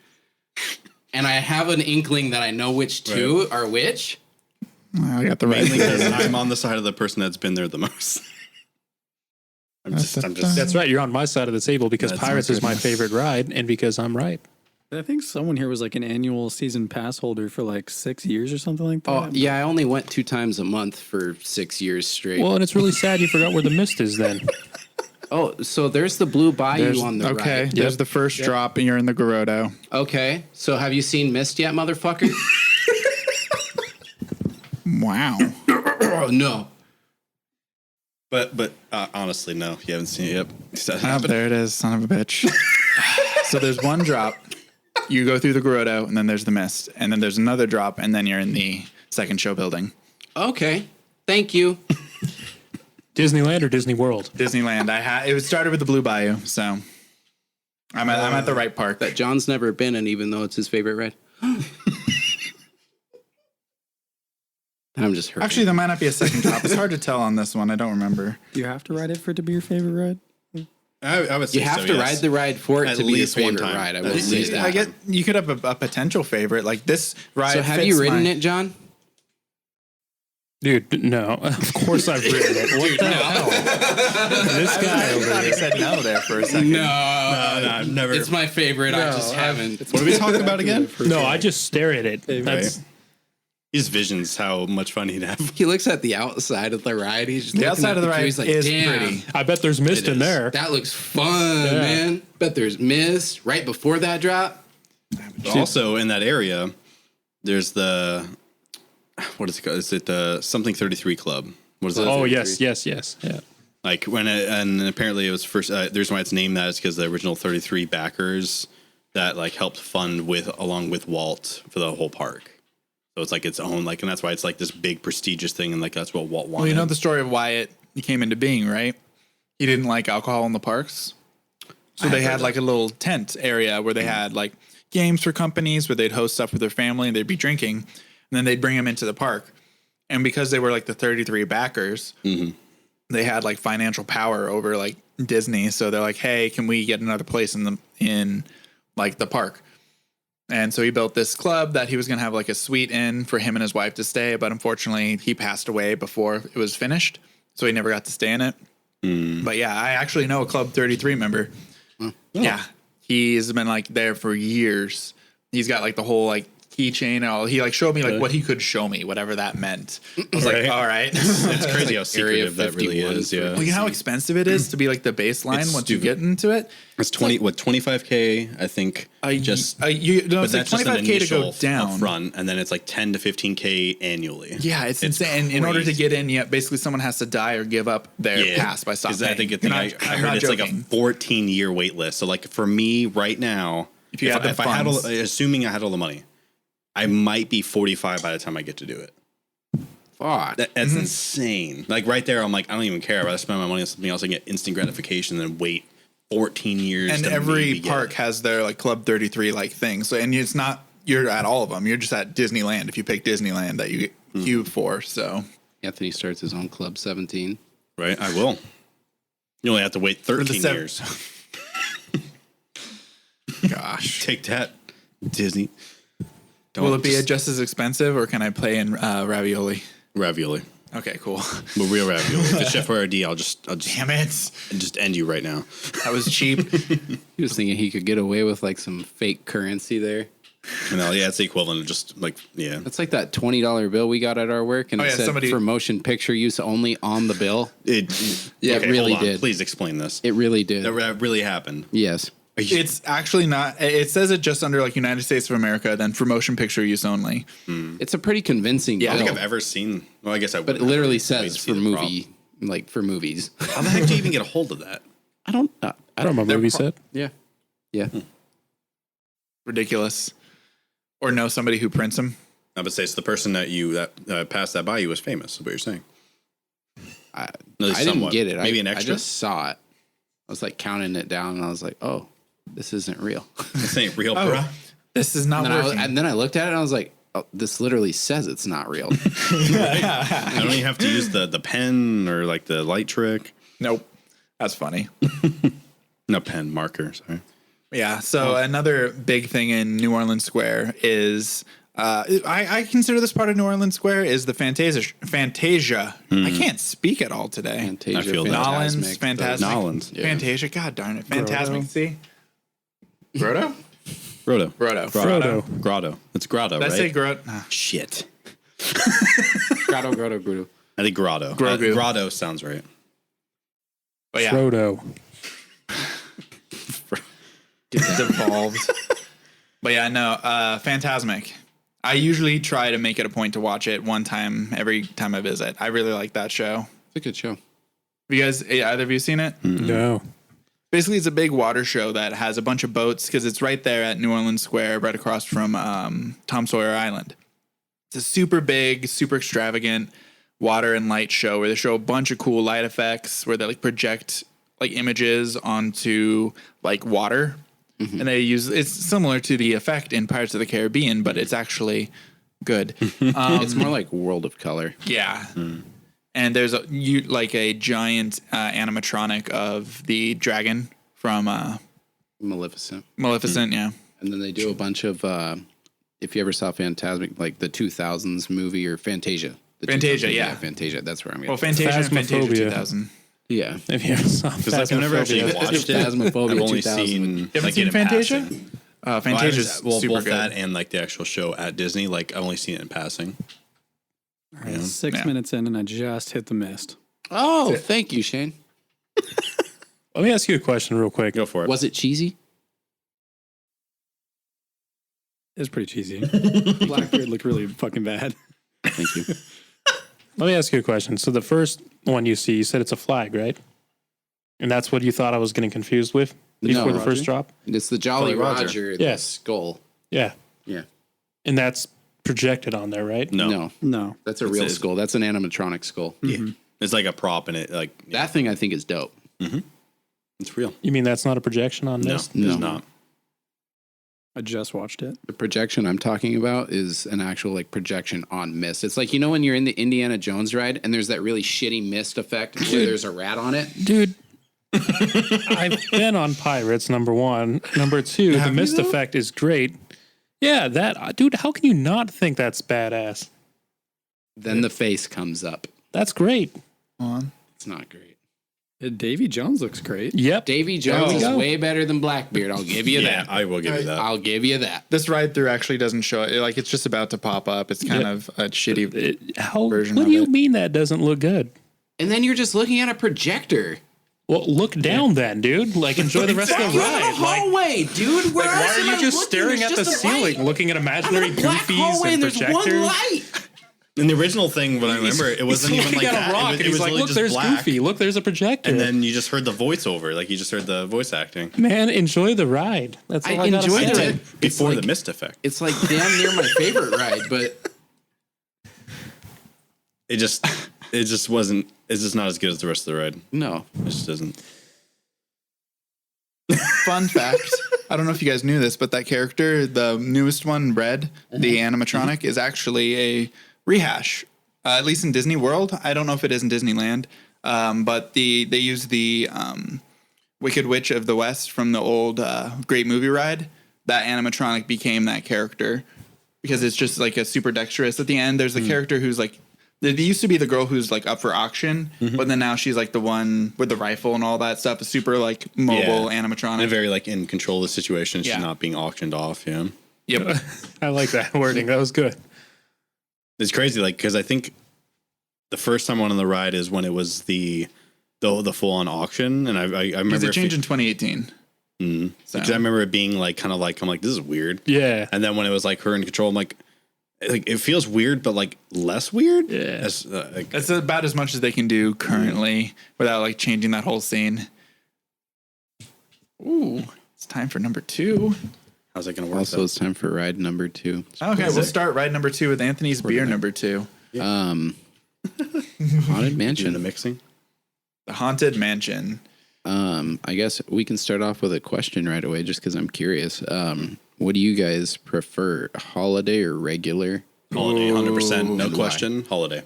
Speaker 4: And I have an inkling that I know which two are which.
Speaker 3: I got the right.
Speaker 1: Mainly because I'm on the side of the person that's been there the most. I'm just.
Speaker 2: That's right. You're on my side of the table because
Speaker 1: That's
Speaker 2: Pirates
Speaker 1: my
Speaker 2: is my
Speaker 1: goodness.
Speaker 2: favorite ride and because I'm right.
Speaker 5: I think someone here was like an annual season pass holder for like 6 years or something like that.
Speaker 4: Oh, yeah, I only went 2 times a month for 6 years straight.
Speaker 2: Well, and it's really sad you forgot where the mist is then.
Speaker 4: Oh, so there's the Blue Bayou on the
Speaker 3: okay,
Speaker 4: right.
Speaker 3: there's the first drop, and you're in the Grotto.
Speaker 4: Okay, so have you seen Mist yet, motherfucker?
Speaker 3: Wow.
Speaker 4: Oh, no.
Speaker 1: But honestly, no, you haven't seen it yet.
Speaker 3: Oh, there it is, son of a bitch. So there's one drop. You go through the Grotto, and then there's the mist, and then there's another drop, and then you're in the second Show Building.
Speaker 4: Okay, thank you.
Speaker 2: Disneyland or Disney World?
Speaker 3: Disneyland. It started with the Blue Bayou, so I'm at the right park.
Speaker 4: That John's never been in, even though it's his favorite ride. I'm just hurt.
Speaker 3: Actually, there might not be a second drop. It's hard to tell on this one. I don't remember.
Speaker 5: Do you have to ride it for it to be your favorite ride?
Speaker 1: I would say
Speaker 4: you have
Speaker 1: so,
Speaker 4: to
Speaker 1: yes.
Speaker 4: ride the ride for it
Speaker 1: At
Speaker 4: to be your
Speaker 1: least one
Speaker 4: favorite
Speaker 1: time.
Speaker 4: ride. I
Speaker 1: At
Speaker 4: will
Speaker 1: least
Speaker 4: say
Speaker 1: one
Speaker 4: that.
Speaker 3: I get you could have a potential favorite like this ride.
Speaker 4: So have
Speaker 3: fits
Speaker 4: you ridden
Speaker 3: my-
Speaker 4: it, John?
Speaker 2: Dude, no. Of course I've ridden it. What the hell? This guy
Speaker 3: I
Speaker 2: over
Speaker 3: thought he
Speaker 2: here.
Speaker 3: said no there for a second.
Speaker 1: No, I've never.
Speaker 4: It's my favorite. I just haven't.
Speaker 1: What are we talking about again?
Speaker 2: No, I just stare at it. That's
Speaker 1: He just visions how much fun he'd have.
Speaker 4: He looks at the outside of the ride. He's just
Speaker 3: The
Speaker 4: looking
Speaker 3: outside
Speaker 4: at
Speaker 3: of the ride
Speaker 4: he's like,
Speaker 3: is
Speaker 4: damn,
Speaker 3: pretty.
Speaker 2: I bet there's mist
Speaker 1: It
Speaker 2: in
Speaker 1: is.
Speaker 2: there.
Speaker 4: that looks fun,
Speaker 2: Yeah.
Speaker 4: man. Bet there's mist right before that drop.
Speaker 1: Also in that area, there's the what is it called? Is it the something 33 Club? What is that?
Speaker 2: Oh, yes. Yeah.
Speaker 1: Like and apparently it was first. The reason why it's named that is because the original 33 backers that like helped fund along with Walt for the whole park. So it's like its own and that's why it's like this big prestigious thing, and like that's what Walt wanted.
Speaker 3: Well, you know the story of why it came into being, right? He didn't like alcohol in the parks, so they had like a little tent area where they had like games for companies where they'd host stuff with their family and they'd be drinking, and then they'd bring them into the park. And because they were like the 33 backers, they had like financial power over like Disney. So they're like, hey, can we get another place in like the park? And so he built this club that he was going to have like a suite in for him and his wife to stay. But unfortunately, he passed away before it was finished. So he never got to stay in it. But yeah, I actually know a Club 33 member. Yeah. He's been like there for years. He's got like the whole like keychain and all. He like showed me like what he could show me, whatever that meant. I was like, all right.
Speaker 1: It's crazy how
Speaker 4: Area
Speaker 1: secretive that really
Speaker 4: 51
Speaker 1: is. Yeah,
Speaker 3: Well, you know how expensive it is to be like the baseline
Speaker 1: It's
Speaker 3: once you
Speaker 1: stupid.
Speaker 3: get into it?
Speaker 1: it's 25K, I think.
Speaker 3: No,
Speaker 1: but
Speaker 3: it's like
Speaker 1: that's just an
Speaker 3: 25K to
Speaker 1: initial
Speaker 3: go down.
Speaker 1: up front, and then it's like 10 to 15K annually.
Speaker 3: Yeah, it's insane. In order to
Speaker 1: crazy.
Speaker 3: get in, basically someone has to die or give up their pass by stop
Speaker 1: 'Cause
Speaker 3: paying.
Speaker 1: I think
Speaker 3: I'm
Speaker 1: I heard
Speaker 3: not
Speaker 1: it's like a
Speaker 3: joking.
Speaker 1: 14-year wait list. So like for me right now,
Speaker 3: If you had the
Speaker 1: if I had
Speaker 3: funds.
Speaker 1: assuming I had all the money, I might be 45 by the time I get to do it.
Speaker 4: Fuck.
Speaker 1: That's insane. Like right there, I'm like, I don't even care. I'd rather spend my money on something else and get instant gratification than wait 14 years.
Speaker 3: And
Speaker 1: to
Speaker 3: every
Speaker 1: maybe get
Speaker 3: park
Speaker 1: it.
Speaker 3: has their like Club 33 like thing. So and it's not you're at all of them. You're just at Disneyland if you pick Disneyland that you get queued for. So
Speaker 4: Anthony starts his own Club 17.
Speaker 1: Right, I will. You only have to wait 13
Speaker 3: sev-
Speaker 1: years.
Speaker 3: gosh,
Speaker 1: Take that, Disney.
Speaker 3: will it be just as expensive or can I play in ravioli?
Speaker 1: ravioli?
Speaker 3: Okay, cool.
Speaker 1: But real ravioli. If it's Chef Boyardee, I'll just
Speaker 3: Damn it,
Speaker 1: just end you right now.
Speaker 3: that was cheap.
Speaker 4: He was thinking he could get away with like some fake currency there.
Speaker 1: You know, yeah, it's the equivalent of just like
Speaker 4: That's like that $20 bill we got at our work, and
Speaker 3: Oh,
Speaker 4: it
Speaker 3: yeah,
Speaker 4: said
Speaker 3: somebody-
Speaker 4: for motion picture use only on the bill.
Speaker 1: it.
Speaker 4: Yeah, it really
Speaker 1: hold on.
Speaker 4: did.
Speaker 1: Please explain this.
Speaker 4: It really did.
Speaker 1: That really happened.
Speaker 4: Yes.
Speaker 1: Are you-
Speaker 3: It's actually not. It says it just under like United States of America, then for motion picture use only.
Speaker 4: It's a pretty convincing
Speaker 3: Yeah,
Speaker 1: I don't
Speaker 4: bill.
Speaker 1: think I've ever seen. Well, I guess I.
Speaker 4: But it literally says for movie, like for movies.
Speaker 1: How the heck do you even get a hold of that?
Speaker 4: I don't. I don't.
Speaker 2: From a movie set.
Speaker 4: Yeah. Yeah.
Speaker 3: Ridiculous. Or know somebody who prints them.
Speaker 1: I would say it's the person that passed that by you was famous. Is what you're saying?
Speaker 4: I
Speaker 1: At least
Speaker 4: didn't
Speaker 1: somewhat.
Speaker 4: get it.
Speaker 1: Maybe an
Speaker 4: I
Speaker 1: extra.
Speaker 4: just saw it. I was like counting it down, and I was like, "Oh, this isn't real."
Speaker 1: This ain't real, bro.
Speaker 3: This is not
Speaker 4: And,
Speaker 3: working.
Speaker 4: and then I looked at it, and I was like, "Oh, this literally says it's not real."
Speaker 1: I don't even have to use the pen or like the light trick.
Speaker 3: Nope. That's funny.
Speaker 1: No pen, marker. Sorry.
Speaker 3: Yeah. So another big thing in New Orleans Square is I consider this part of New Orleans Square is the Fantasia. I can't speak at all today.
Speaker 4: Fantasia,
Speaker 1: I feel that.
Speaker 3: Nolans,
Speaker 4: Fantasmic,
Speaker 3: Fantasmic.
Speaker 1: Nolans.
Speaker 4: Yeah.
Speaker 3: Fantasia. God darn it. Fantasmic. See? Grotto?
Speaker 1: Grotto.
Speaker 3: Grotto.
Speaker 2: Frodo.
Speaker 1: Grotto. It's grotto,
Speaker 3: Did I
Speaker 1: right?
Speaker 3: say grotto?
Speaker 1: Shit.
Speaker 4: Grotto, grotto, grotto.
Speaker 1: I think grotto.
Speaker 3: Grogu.
Speaker 1: Grotto sounds right.
Speaker 3: But yeah,
Speaker 2: Frodo.
Speaker 3: devolved. But yeah, no, Fantasmic. I usually try to make it a point to watch it one time every time I visit. I really like that show.
Speaker 4: It's a good show.
Speaker 3: Have you guys, either of you seen it?
Speaker 2: No.
Speaker 3: Basically, it's a big water show that has a bunch of boats because it's right there at New Orleans Square, right across from Tom Sawyer Island. It's a super big, super extravagant water and light show where they show a bunch of cool light effects where they like project like images onto like water. And they use it's similar to the effect in Pirates of the Caribbean, but it's actually good.
Speaker 4: It's more like World of Color.
Speaker 3: Yeah. And there's like a giant animatronic of the dragon from
Speaker 4: Maleficent.
Speaker 3: Maleficent. Yeah.
Speaker 4: And then they do a bunch of, if you ever saw Fantasmic, like the 2000s movie or Fantasia. The
Speaker 3: Fantasia,
Speaker 4: 2000s,
Speaker 3: yeah.
Speaker 4: Fantasia. That's where I'm getting.
Speaker 3: Well, Fantasia and Fantasia
Speaker 2: Phasmophobia.
Speaker 3: 2000.
Speaker 4: Yeah.
Speaker 2: If you ever saw
Speaker 1: Because like I've never actually
Speaker 2: Phasmophobia.
Speaker 1: watched it.
Speaker 4: Phasmophobia
Speaker 1: I've only
Speaker 4: 2000.
Speaker 1: seen
Speaker 3: haven't
Speaker 1: like
Speaker 3: seen
Speaker 1: it in
Speaker 3: Fantasia?
Speaker 1: passing.
Speaker 3: Fantasia's
Speaker 1: well,
Speaker 3: super
Speaker 1: both
Speaker 3: good.
Speaker 1: that and like the actual show at Disney. Like I've only seen it in passing.
Speaker 5: All right, 6 minutes in, and I just hit the mist.
Speaker 4: Oh, thank you, Shane.
Speaker 2: Let me ask you a question real quick.
Speaker 1: Go for it.
Speaker 4: Was it cheesy?
Speaker 5: It's pretty cheesy. Blackbeard looked really fucking bad.
Speaker 4: Thank you.
Speaker 2: Let me ask you a question. So the first one you see, you said it's a flag, right? And that's what you thought I was getting confused with before the first drop?
Speaker 4: It's the Jolly
Speaker 1: Jolly Roger.
Speaker 4: Roger,
Speaker 2: Yeah.
Speaker 4: the skull.
Speaker 2: Yeah.
Speaker 4: Yeah.
Speaker 2: And that's projected on there, right?
Speaker 1: No.
Speaker 5: No.
Speaker 4: That's a real
Speaker 1: a-
Speaker 4: skull. That's an animatronic skull.
Speaker 1: Yeah. It's like a prop in it. Like
Speaker 4: That thing I think is dope.
Speaker 1: it's real.
Speaker 2: You mean that's not a projection on
Speaker 1: No,
Speaker 2: this?
Speaker 1: it's
Speaker 4: No.
Speaker 1: not.
Speaker 5: I just watched it.
Speaker 4: The projection I'm talking about is an actual like projection on mist. It's like, you know, when you're in the Indiana Jones ride and there's that really shitty mist effect where there's a rat on it.
Speaker 2: Dude, I've been on Pirates, number one. Number two, the mist effect is great. Yeah, dude, how can you not think that's badass?
Speaker 4: Then the face comes up.
Speaker 2: That's great.
Speaker 4: It's not great.
Speaker 5: Davy Jones looks great.
Speaker 2: Yep.
Speaker 4: Davy Jones
Speaker 2: we
Speaker 4: is
Speaker 2: go.
Speaker 4: way better than Blackbeard. I'll give you
Speaker 1: Yeah,
Speaker 4: that.
Speaker 1: I will give you that.
Speaker 4: I'll give you that.
Speaker 3: This ride through actually doesn't show it. Like it's just about to pop up. It's kind of a shitty. version
Speaker 2: What
Speaker 3: of
Speaker 2: do you
Speaker 3: it.
Speaker 2: mean that doesn't look good?
Speaker 4: And then you're just looking at a projector.
Speaker 2: Well, look down then, dude. Like, enjoy the rest of the
Speaker 4: You're in
Speaker 2: ride.
Speaker 4: the hallway, dude. Where
Speaker 2: Why
Speaker 4: else
Speaker 2: are
Speaker 4: am
Speaker 2: you
Speaker 4: I
Speaker 2: just
Speaker 4: looking?
Speaker 2: staring
Speaker 4: There's
Speaker 2: at the
Speaker 4: just a
Speaker 2: ceiling,
Speaker 4: light.
Speaker 2: looking at imaginary
Speaker 4: I'm in a black
Speaker 2: goofies
Speaker 4: hallway
Speaker 2: and
Speaker 4: there's one
Speaker 2: projectors?
Speaker 4: light.
Speaker 1: In the original thing, what I remember, it wasn't
Speaker 2: He's
Speaker 1: even
Speaker 2: looking
Speaker 1: like
Speaker 2: at
Speaker 1: that.
Speaker 2: a rock,
Speaker 1: It
Speaker 2: and he's
Speaker 1: was
Speaker 2: like,
Speaker 1: literally
Speaker 2: look,
Speaker 1: just
Speaker 2: there's
Speaker 1: black.
Speaker 2: Goofy. Look, there's a projector.
Speaker 1: And then you just heard the voiceover. Like you just heard the voice acting
Speaker 2: Man, enjoy the ride. That's all I, gotta
Speaker 4: enjoyed
Speaker 2: say.
Speaker 4: it.
Speaker 1: before
Speaker 4: like-
Speaker 1: the mist effect.
Speaker 4: It's like damn near my favorite ride, but
Speaker 1: It just wasn't. It's just not as good as the rest of the ride.
Speaker 4: no.
Speaker 1: It just isn't.
Speaker 3: Fun fact. I don't know if you guys knew this, but that character, the newest one, Red, the animatronic, is actually a rehash. At least in Disney World. I don't know if it is in Disneyland. But they use the Wicked Witch of the West from the old Great Movie Ride. That animatronic became that character because it's just like a super dexterous. At the end, there's a character who's like, there used to be the girl who's like up for auction, but then now she's like the one with the rifle and all that stuff. A super like mobile animatronic.
Speaker 1: And very like in control of the situation. She's
Speaker 3: Yeah.
Speaker 1: not being auctioned off. Yeah.
Speaker 3: Yep.
Speaker 2: I like that wording. That was good.
Speaker 1: It's crazy, like because I think the first time I went on the ride is when it was the full on auction, and I remember
Speaker 3: Because it changed in 2018.
Speaker 1: because I remember it being like kind of like I'm like this is weird,
Speaker 2: Yeah.
Speaker 1: and then when it was like her in control, I'm like it feels weird, but like less weird.
Speaker 2: Yeah.
Speaker 1: As, like,
Speaker 3: That's about as much as they can do currently without like changing that whole scene. Ooh, it's time for number 2.
Speaker 1: how's that gonna work?
Speaker 4: Also, it's time for ride number 2.
Speaker 3: Okay, we'll start ride number 2 with Anthony's beer number 2.
Speaker 4: Haunted
Speaker 1: doing
Speaker 4: Mansion.
Speaker 1: the mixing?
Speaker 3: The Haunted Mansion.
Speaker 4: I guess we can start off with a question right away, just because I'm curious. What do you guys prefer, holiday or regular?
Speaker 1: Holiday, 100%, no
Speaker 4: Why?
Speaker 1: question. Holiday.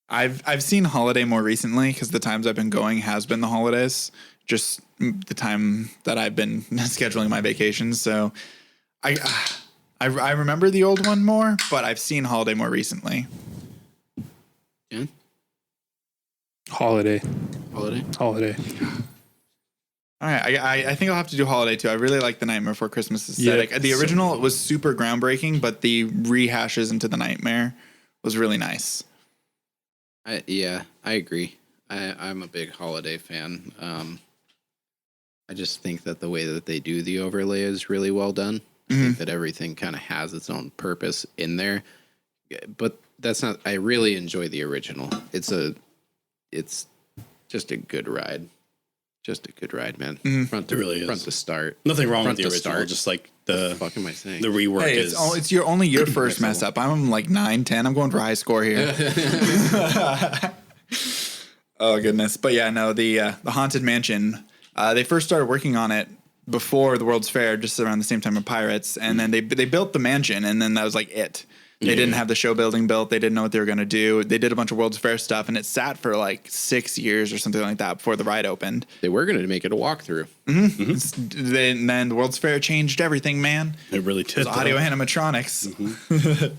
Speaker 3: I've seen Holiday more recently because the times I've been going has been the holidays. Just the time that I've been scheduling my vacations. So I remember the old one more, but I've seen Holiday more recently.
Speaker 4: Yeah,
Speaker 2: Holiday.
Speaker 4: holiday.
Speaker 2: Holiday.
Speaker 3: All right, I think I'll have to do Holiday too. I really like the Nightmare Before Christmas aesthetic.
Speaker 2: Yeah.
Speaker 3: The original was super groundbreaking, but the rehashes into the Nightmare was really nice.
Speaker 4: I agree. I'm a big holiday fan. I just think that the way that they do the overlay is really well done. I think that everything kind of has its own purpose in there. But that's not. I really enjoy the original. It's just a good ride. Just a good ride, man. Front to
Speaker 1: It really is.
Speaker 4: front to start.
Speaker 1: Nothing wrong
Speaker 4: Front
Speaker 1: with the
Speaker 4: to
Speaker 1: original.
Speaker 4: start.
Speaker 1: Just like
Speaker 4: What
Speaker 1: the
Speaker 4: the fuck am I saying?
Speaker 1: the rework
Speaker 3: Hey,
Speaker 1: is.
Speaker 3: it's your only your first mess up. I'm like 9, 10. I'm going for a high score here. Oh goodness, but yeah, no, the Haunted Mansion. They first started working on it before the World's Fair, just around the same time of Pirates, and then they built the mansion, and then that was like it. They didn't have the show building built. They didn't know what they were going to do. They did a bunch of World's Fair stuff, and it sat for like 6 years or something like that before the ride opened.
Speaker 4: They were going to make it a walkthrough.
Speaker 3: Then the World's Fair changed everything, man.
Speaker 1: it really
Speaker 3: It
Speaker 1: did.
Speaker 3: was audio
Speaker 1: though.
Speaker 3: animatronics.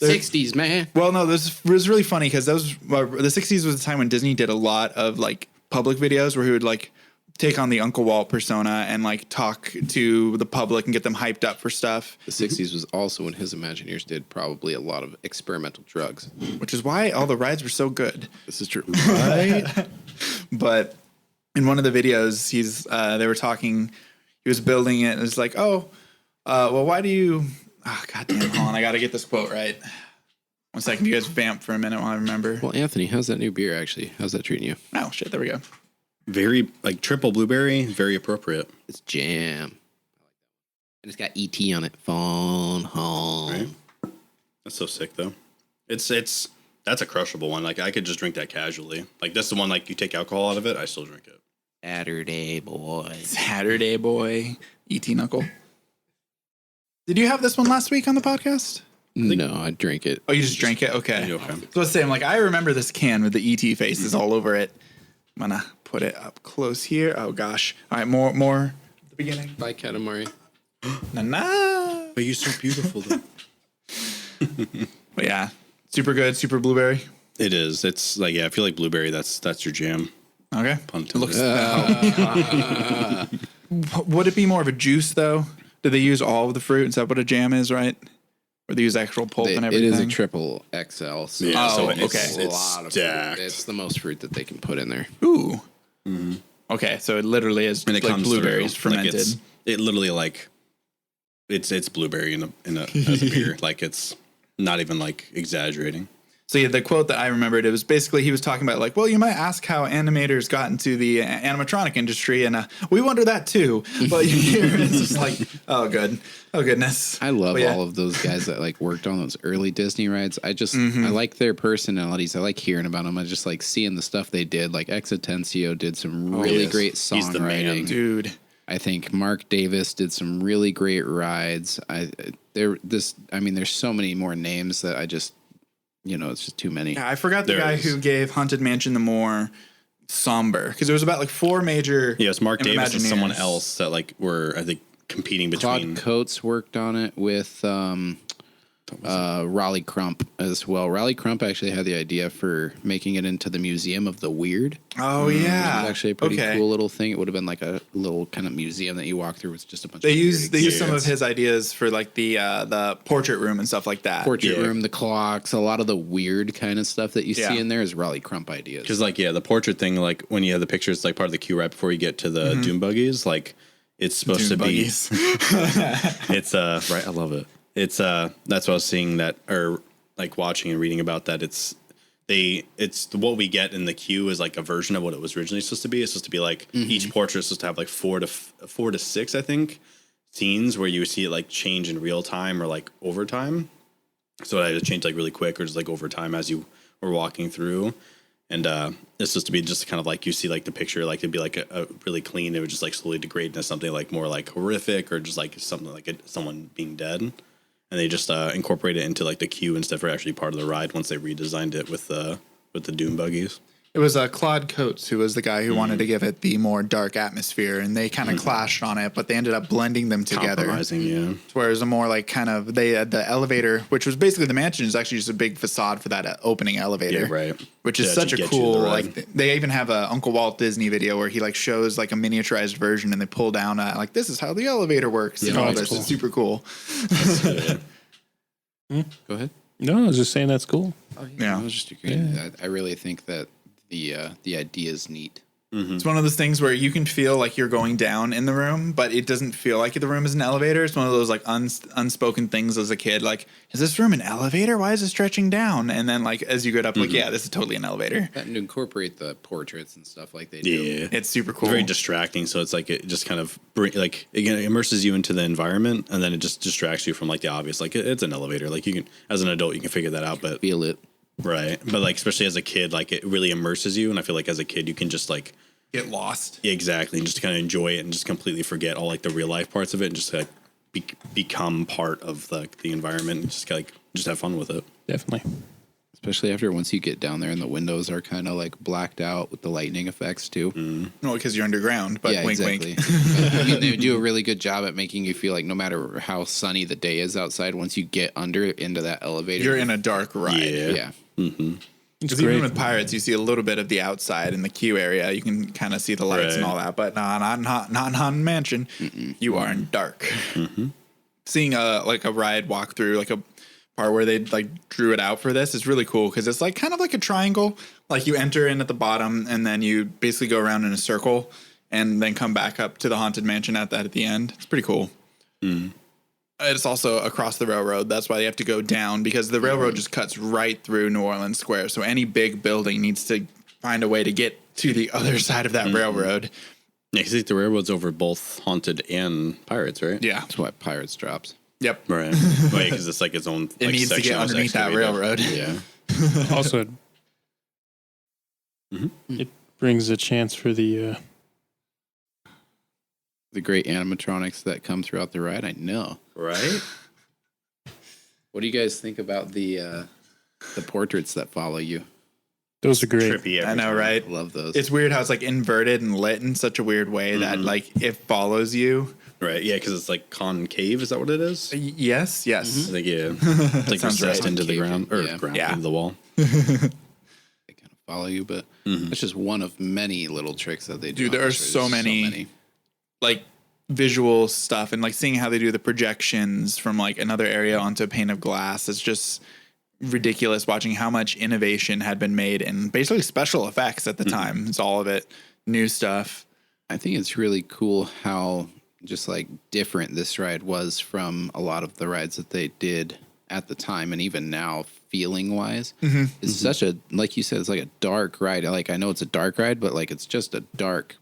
Speaker 4: 60s, man.
Speaker 3: Well, no, this was really funny because the 60s was the time when Disney did a lot of like public videos where he would like take on the Uncle Walt persona and like talk to the public and get them hyped up for stuff.
Speaker 4: The 60s was also when his Imagineers did probably a lot of experimental drugs.
Speaker 3: Which is why all the rides were so good.
Speaker 4: This is true.
Speaker 3: Right? But in one of the videos, they were talking, he was building it, and it's like, well, why do you, goddamn, hold on, I got to get this quote right. 1 second, you guys vamp for a minute while I remember.
Speaker 4: Well, Anthony, how's that new beer actually? How's that treating you?
Speaker 3: Oh, shit, there we go.
Speaker 1: Very like triple blueberry, very appropriate.
Speaker 4: It's jam. And it's got ET on it. Phone home.
Speaker 1: Right? That's so sick though. It's that's a crushable one. Like I could just drink that casually. Like that's the one like you take alcohol out of it, I still drink it.
Speaker 4: Saturday boy.
Speaker 3: Saturday boy. E.T. Knuckle. Did you have this one last week on the podcast?
Speaker 4: No, I drink it.
Speaker 3: Oh, you just drank it? Okay.
Speaker 1: Okay.
Speaker 3: So let's say, I'm like, I remember this can with the ET faces all over it. I'm going to put it up close here. Oh, gosh. All right, more at the beginning.
Speaker 4: Bye, Katamari.
Speaker 3: Na-na.
Speaker 1: But you're so beautiful though.
Speaker 3: But yeah, super good, super blueberry.
Speaker 1: It is. It's like, yeah, I feel like blueberry, that's your jam.
Speaker 3: Okay.
Speaker 1: Pun
Speaker 3: It looks.
Speaker 1: intended.
Speaker 3: Would it be more of a juice, though? Do they use all of the fruit? Is that what a jam is, right? Or they use actual pulp and
Speaker 4: It
Speaker 3: everything?
Speaker 4: is a triple XL. So
Speaker 1: Yeah,
Speaker 3: so
Speaker 1: it's,
Speaker 3: okay.
Speaker 1: it's
Speaker 4: a lot of
Speaker 1: stacked.
Speaker 4: fruit. It's the most fruit that they can put in there.
Speaker 3: Ooh. Okay, so it literally is
Speaker 1: And it
Speaker 3: like
Speaker 1: comes
Speaker 3: blueberries
Speaker 1: through. Like,
Speaker 3: fermented.
Speaker 1: it literally like it's blueberry in a as a beer. Like it's not even like exaggerating.
Speaker 3: So yeah, the quote that I remembered, it was basically he was talking about like, well, you might ask how animators got into the animatronic industry, and we wonder that too. But here it's just like, oh goodness.
Speaker 4: I love
Speaker 3: But yeah.
Speaker 4: all of those guys that like worked on those early Disney rides. I like their personalities. I like hearing about them. I just like seeing the stuff they did. Like Exitencio did some really
Speaker 1: yes.
Speaker 4: great
Speaker 1: He's the man.
Speaker 4: songwriting.
Speaker 3: Dude.
Speaker 4: I think Mark Davis did some really great rides. There's so many more names that I just, it's just too many.
Speaker 3: Yeah, I forgot the
Speaker 1: There
Speaker 3: guy
Speaker 1: is.
Speaker 3: who gave Haunted Mansion the more somber, because there was about like 4 major.
Speaker 1: Yes, Mark Davis and someone
Speaker 3: Imagineers.
Speaker 1: else that like were I think competing
Speaker 4: Todd
Speaker 1: between.
Speaker 4: Coates worked on it with Raleigh Crump as well. Raleigh Crump actually had the idea for making it into the Museum of the Weird.
Speaker 3: Oh yeah,
Speaker 4: It was actually a pretty
Speaker 3: Okay.
Speaker 4: cool little thing. It would have been like a little kind of museum that you walk through with just a bunch
Speaker 3: They
Speaker 4: of
Speaker 3: used
Speaker 4: weird
Speaker 3: some of his ideas for like the portrait room and stuff like that.
Speaker 4: portrait
Speaker 1: Yeah.
Speaker 4: room, the clocks, a lot of the weird kind of stuff that you
Speaker 3: Yeah.
Speaker 4: see in there is Raleigh Crump ideas.
Speaker 1: Because like the portrait thing, like when you have the pictures, like part of the queue right before you get to the Doom buggies, like it's supposed
Speaker 3: Dune
Speaker 1: to
Speaker 3: buggies.
Speaker 1: be. It's right. I love it. It's that's what I was seeing that or like watching and reading about that. It's what we get in the queue is like a version of what it was originally supposed to be. It's supposed to be like each portrait is supposed to have like 4 to 6, I think, scenes where you see it like change in real time or like over time. So it either change like really quick or just like over time as you were walking through. And it's supposed to be just kind of like you see like the picture, like it'd be like a really clean. It would just like slowly degrade into something like more like horrific or just like something like someone being dead. And they just incorporate it into like the queue instead of actually part of the ride once they redesigned it with the Doom buggies.
Speaker 3: It was Claude Coates who was the guy who wanted to give it the more dark atmosphere, and they kind of clashed on it, but they ended up blending them together.
Speaker 1: Compromising, yeah.
Speaker 3: Whereas a more like kind of they had the elevator, which was basically the mansion, is actually just a big facade for that opening elevator.
Speaker 1: Yeah, right.
Speaker 3: Which is
Speaker 1: Yeah,
Speaker 3: such
Speaker 1: to
Speaker 3: a
Speaker 1: get you to
Speaker 3: cool
Speaker 1: the ride.
Speaker 3: like. They even have a Uncle Walt Disney video where he like shows like a miniaturized version, and they pull down like this is how the elevator works and
Speaker 4: Yeah,
Speaker 3: all
Speaker 4: that's
Speaker 3: this.
Speaker 4: cool.
Speaker 3: It's super cool.
Speaker 4: Go ahead.
Speaker 2: No, I was just saying that's cool.
Speaker 3: Yeah.
Speaker 4: I was just agreeing. I really think that the idea is neat.
Speaker 3: It's one of those things where you can feel like you're going down in the room, but it doesn't feel like the room is an elevator. It's one of those like unspoken things as a kid. Like, is this room an elevator? Why is it stretching down? And then like as you get up, like, yeah, this is totally an elevator.
Speaker 4: And to incorporate the portraits and stuff like they do.
Speaker 1: Yeah.
Speaker 3: It's super cool.
Speaker 1: Very distracting. So it's like it just kind of again, it immerses you into the environment and then it just distracts you from like the obvious. Like it's an elevator. Like you can, as an adult, you can figure that out. But
Speaker 4: Feel it.
Speaker 1: right. But like, especially as a kid, like it really immerses you. And I feel like as a kid, you can just like,
Speaker 3: Get lost.
Speaker 1: exactly, and just kind of enjoy it and just completely forget all like the real life parts of it and just like become part of the environment and just like just have fun with it.
Speaker 2: Definitely.
Speaker 4: Especially after once you get down there and the windows are kind of like blacked out with the lightning effects too.
Speaker 3: Well, because you're underground, but
Speaker 4: Yeah,
Speaker 3: wink,
Speaker 4: exactly.
Speaker 3: wink.
Speaker 4: I mean, they do a really good job at making you feel like no matter how sunny the day is outside, once you get under into that elevator,
Speaker 3: You're in a dark ride.
Speaker 1: Yeah.
Speaker 4: yeah.
Speaker 3: Because even with Pirates, you see a little bit of the outside in the queue area. You can kind of see the lights and all that, but not in Haunted Mansion. You are in dark. Seeing a ride walk through, like a part where they like drew it out for this is really cool because it's like kind of like a triangle. Like you enter in at the bottom and then you basically go around in a circle and then come back up to the Haunted Mansion at the end. It's pretty cool. It's also across the railroad. That's why you have to go down because the railroad just cuts right through New Orleans Square. So any big building needs to find a way to get to the other side of that railroad.
Speaker 1: Yeah, because the railroad's over both Haunted and Pirates, right?
Speaker 3: Yeah.
Speaker 4: That's why Pirates drops.
Speaker 3: Yep.
Speaker 1: Right. Because it's like its own.
Speaker 3: It needs to get underneath that railroad.
Speaker 1: Yeah.
Speaker 2: Also, it brings a chance for the
Speaker 4: great animatronics that come throughout the ride. I know.
Speaker 1: Right.
Speaker 4: What do you guys think about the portraits that follow you?
Speaker 2: Those are great.
Speaker 1: Trippy.
Speaker 3: I know, right?
Speaker 4: I love those.
Speaker 3: It's weird how it's like inverted and lit in such a weird way that like it follows you.
Speaker 1: Right. Yeah, because it's like concave. Is that what it is?
Speaker 3: Yes.
Speaker 1: I think it's like
Speaker 3: Sounds
Speaker 1: recessed
Speaker 3: right.
Speaker 1: into the ground or
Speaker 4: Yeah.
Speaker 1: into the wall.
Speaker 4: They kind of follow you, but it's just one of many little tricks that they do.
Speaker 3: Dude, there are so many. Like visual stuff and like seeing how they do the projections from like another area onto a pane of glass. It's just ridiculous watching how much innovation had been made and basically special effects at the time. It's all of it new stuff.
Speaker 4: I think it's really cool how just like different this ride was from a lot of the rides that they did at the time and even now feeling wise. It's such a, like you said, it's like a dark ride. Like I know it's a dark ride, but like it's just a dark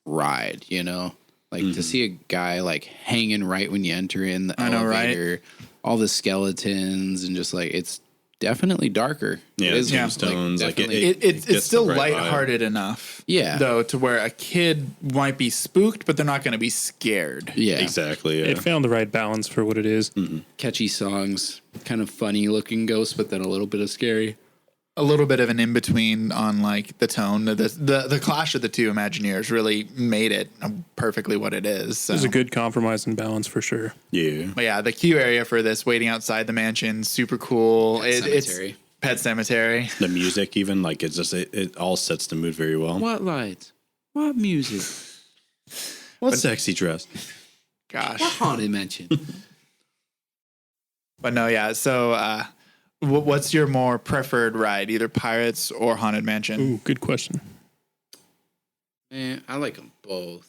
Speaker 4: ride, you know? Like to see a guy like hanging right when you enter in the elevator, all the skeletons and just like it's definitely darker.
Speaker 1: Yeah,
Speaker 4: it is
Speaker 1: tombstones.
Speaker 4: like,
Speaker 3: It's still
Speaker 1: the right
Speaker 3: lighthearted enough.
Speaker 4: Yeah.
Speaker 3: Though to where a kid might be spooked, but they're not going to be scared.
Speaker 4: yeah,
Speaker 1: Exactly. Yeah.
Speaker 2: It found the right balance for what it is.
Speaker 4: catchy songs, kind of funny looking ghosts, but then a little bit of scary.
Speaker 3: A little bit of an in between on like the tone. The clash of the two Imagineers really made it perfectly what it is. So.
Speaker 2: It was a good compromise and balance for sure.
Speaker 1: Yeah.
Speaker 3: But yeah, the queue area for this, waiting outside the mansion, super cool. It's Pet Cemetery.
Speaker 1: The music, even like it's just it all sets the mood very well.
Speaker 4: What lights? What music?
Speaker 1: What sexy dress?
Speaker 3: Gosh.
Speaker 4: What haunted mansion?
Speaker 3: But no, yeah. So, what's your more preferred ride, either Pirates or Haunted Mansion?
Speaker 2: Ooh, good question.
Speaker 4: Man, I like them both.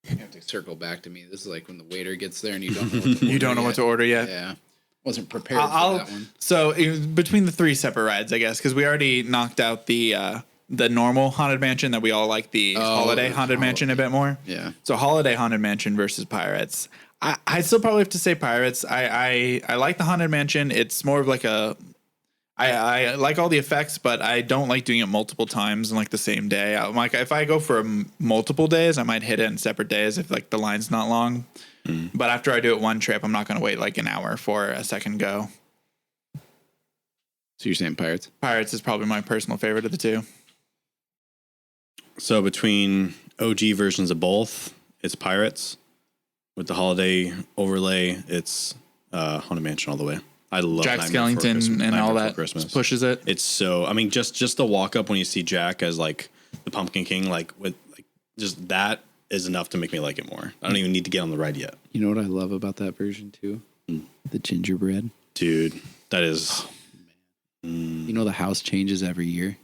Speaker 4: You have to circle back to me. This is like when the waiter gets there and you don't know what to order.
Speaker 3: You don't know what to order yet.
Speaker 4: Yeah. Wasn't prepared for that one.
Speaker 3: So between the three separate rides, I guess, because we already knocked out the normal Haunted Mansion that we all like the Holiday Haunted Mansion a bit more.
Speaker 4: Yeah.
Speaker 3: So Holiday Haunted Mansion versus Pirates. I still probably have to say Pirates. I like the Haunted Mansion. It's more of like I like all the effects, but I don't like doing it multiple times in like the same day. I'm like, if I go for multiple days, I might hit it in separate days if like the line's not long. But after I do it one trip, I'm not going to wait like an hour for a second go.
Speaker 4: So you're saying Pirates?
Speaker 3: Pirates is probably my personal favorite of the two.
Speaker 1: So between OG versions of both, it's Pirates. With the holiday overlay, it's Haunted Mansion all the way. I love
Speaker 3: Jack
Speaker 1: Nightmare Before
Speaker 3: Skellington and
Speaker 1: Nightmare
Speaker 3: all
Speaker 1: Before
Speaker 3: that
Speaker 1: Christmas.
Speaker 3: pushes it.
Speaker 1: It's so. I mean, just the walk up when you see Jack as like the Pumpkin King, like with like just that is enough to make me like it more. I don't even need to get on the ride yet,
Speaker 4: You know what I love about that version too? The gingerbread.
Speaker 1: dude. That is.
Speaker 4: You know the house changes every year.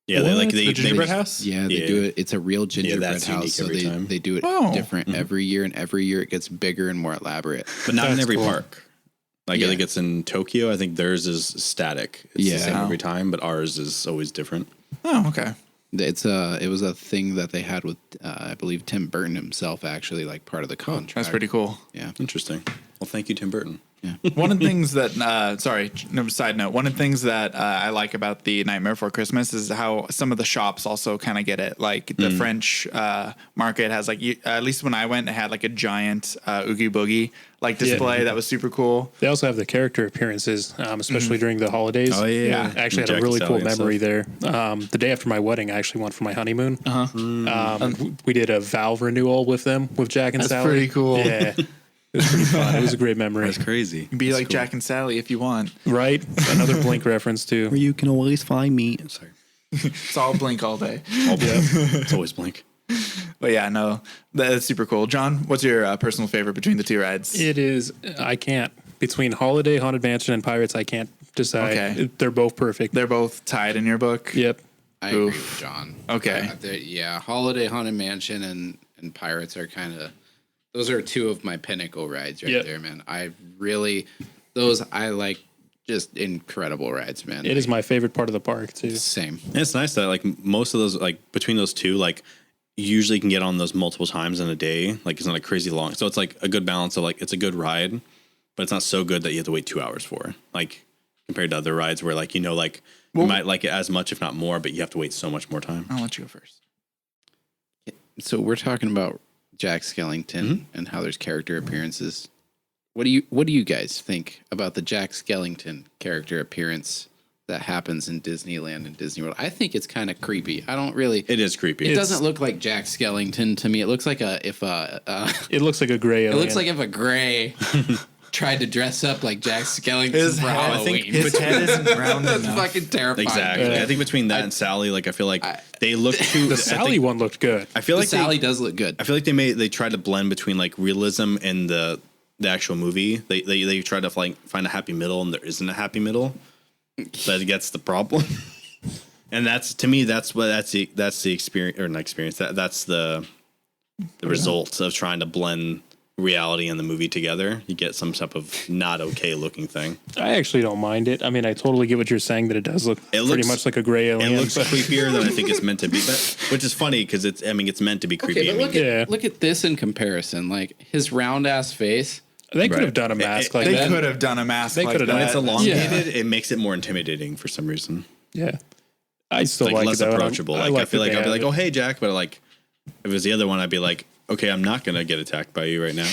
Speaker 1: Yeah,
Speaker 3: The gingerbread house?
Speaker 4: Yeah, they
Speaker 1: Yeah.
Speaker 4: do it. It's a real gingerbread
Speaker 1: that's unique
Speaker 4: house, so
Speaker 1: every time.
Speaker 4: they do it
Speaker 3: Oh.
Speaker 4: different every year, and every year it gets bigger and more elaborate.
Speaker 1: but not in
Speaker 2: That's
Speaker 1: every
Speaker 2: cool.
Speaker 1: park. Like I think it's in Tokyo. I think theirs is static. It's the same
Speaker 3: Yeah.
Speaker 1: every time, but ours is always different.
Speaker 3: Oh, okay.
Speaker 4: It was a thing that they had with I believe Tim Burton himself, actually, like part of the contract.
Speaker 3: That's pretty cool.
Speaker 4: Yeah.
Speaker 1: Interesting. Well, thank you, Tim Burton.
Speaker 3: One of the things that, side note, one of the things that I like about the Nightmare Before Christmas is how some of the shops also kind of get it. Like the French market has like, at least when I went, it had like a giant Oogie Boogie like display that was super cool.
Speaker 2: They also have the character appearances, especially during the holidays.
Speaker 1: Oh, yeah.
Speaker 2: I actually had
Speaker 1: Jack
Speaker 2: a really
Speaker 1: and
Speaker 2: cool
Speaker 1: Sally and
Speaker 2: memory there. The day after my wedding, I actually went for my honeymoon. We did a Valve renewal with them, with Jack and
Speaker 3: That's
Speaker 2: Sally.
Speaker 3: pretty cool.
Speaker 2: Yeah. It was pretty fun. It was a great memory.
Speaker 1: That's crazy.
Speaker 3: Be like Jack and Sally if you want.
Speaker 2: Right? Another Blink reference, too.
Speaker 1: Where you can always find me. Sorry.
Speaker 3: It's all Blink all day.
Speaker 1: It's always Blink.
Speaker 3: But yeah, no, that's super cool. John, what's your personal favorite between the two rides?
Speaker 2: It is, I can't. Between Holiday, Haunted Mansion, and Pirates, I can't decide.
Speaker 3: Okay.
Speaker 2: They're both perfect.
Speaker 3: They're both tied in your book.
Speaker 2: Yep.
Speaker 4: I agree with John.
Speaker 3: Okay.
Speaker 4: Yeah, Holiday, Haunted Mansion, and Pirates are kind of, those are two of my pinnacle rides right there, man. I like just incredible rides, man.
Speaker 2: It is my favorite part of the park, too.
Speaker 4: Same.
Speaker 1: And it's nice that like most of those, like between those two, like you usually can get on those multiple times in a day. Like it's not like crazy long. So it's like a good balance of like, it's a good ride, but it's not so good that you have to wait 2 hours for, like compared to other rides where like, like you might like it as much, if not more, but you have to wait so much more time.
Speaker 3: I'll let you go first.
Speaker 4: So we're talking about Jack Skellington and how there's character appearances. What do you guys think about the Jack Skellington character appearance that happens in Disneyland and Disney World? I think it's kind of creepy. I don't really.
Speaker 1: It is creepy.
Speaker 4: It doesn't look like Jack Skellington to me. It looks like
Speaker 2: It looks like a gray alien.
Speaker 4: It looks like if a gray tried to dress up like Jack Skellington for Halloween.
Speaker 3: His head isn't round
Speaker 4: That's
Speaker 3: enough.
Speaker 4: fucking terrifying.
Speaker 1: Exactly. I think between that and Sally, like I feel like they look too.
Speaker 2: The Sally one looked good.
Speaker 1: I feel like
Speaker 4: Sally does look good.
Speaker 1: I feel like they tried to blend between like realism and the actual movie. They tried to like find a happy middle, and there isn't a happy middle. That gets the problem. And that's to me that's the experience, or not experience. That's the result of trying to blend reality and the movie together. You get some type of not okay looking thing.
Speaker 2: I actually don't mind it. I mean, I totally get what you're saying, that it does look pretty much like a gray alien.
Speaker 1: It looks creepier than I think it's meant to be, which is funny because it's meant to be creepy.
Speaker 4: Okay, but look at this in comparison. Like his round ass face.
Speaker 2: They could have done a mask like that.
Speaker 3: They could have done a mask like that.
Speaker 1: When it's elongated, it makes it more intimidating for some reason.
Speaker 2: Yeah. I still
Speaker 1: It's
Speaker 2: like
Speaker 1: less
Speaker 2: it, though.
Speaker 1: approachable. I feel like I'll be like, oh, hey, Jack. But like, if it was the other one, I'd be like, okay, I'm not going to get attacked by you right now.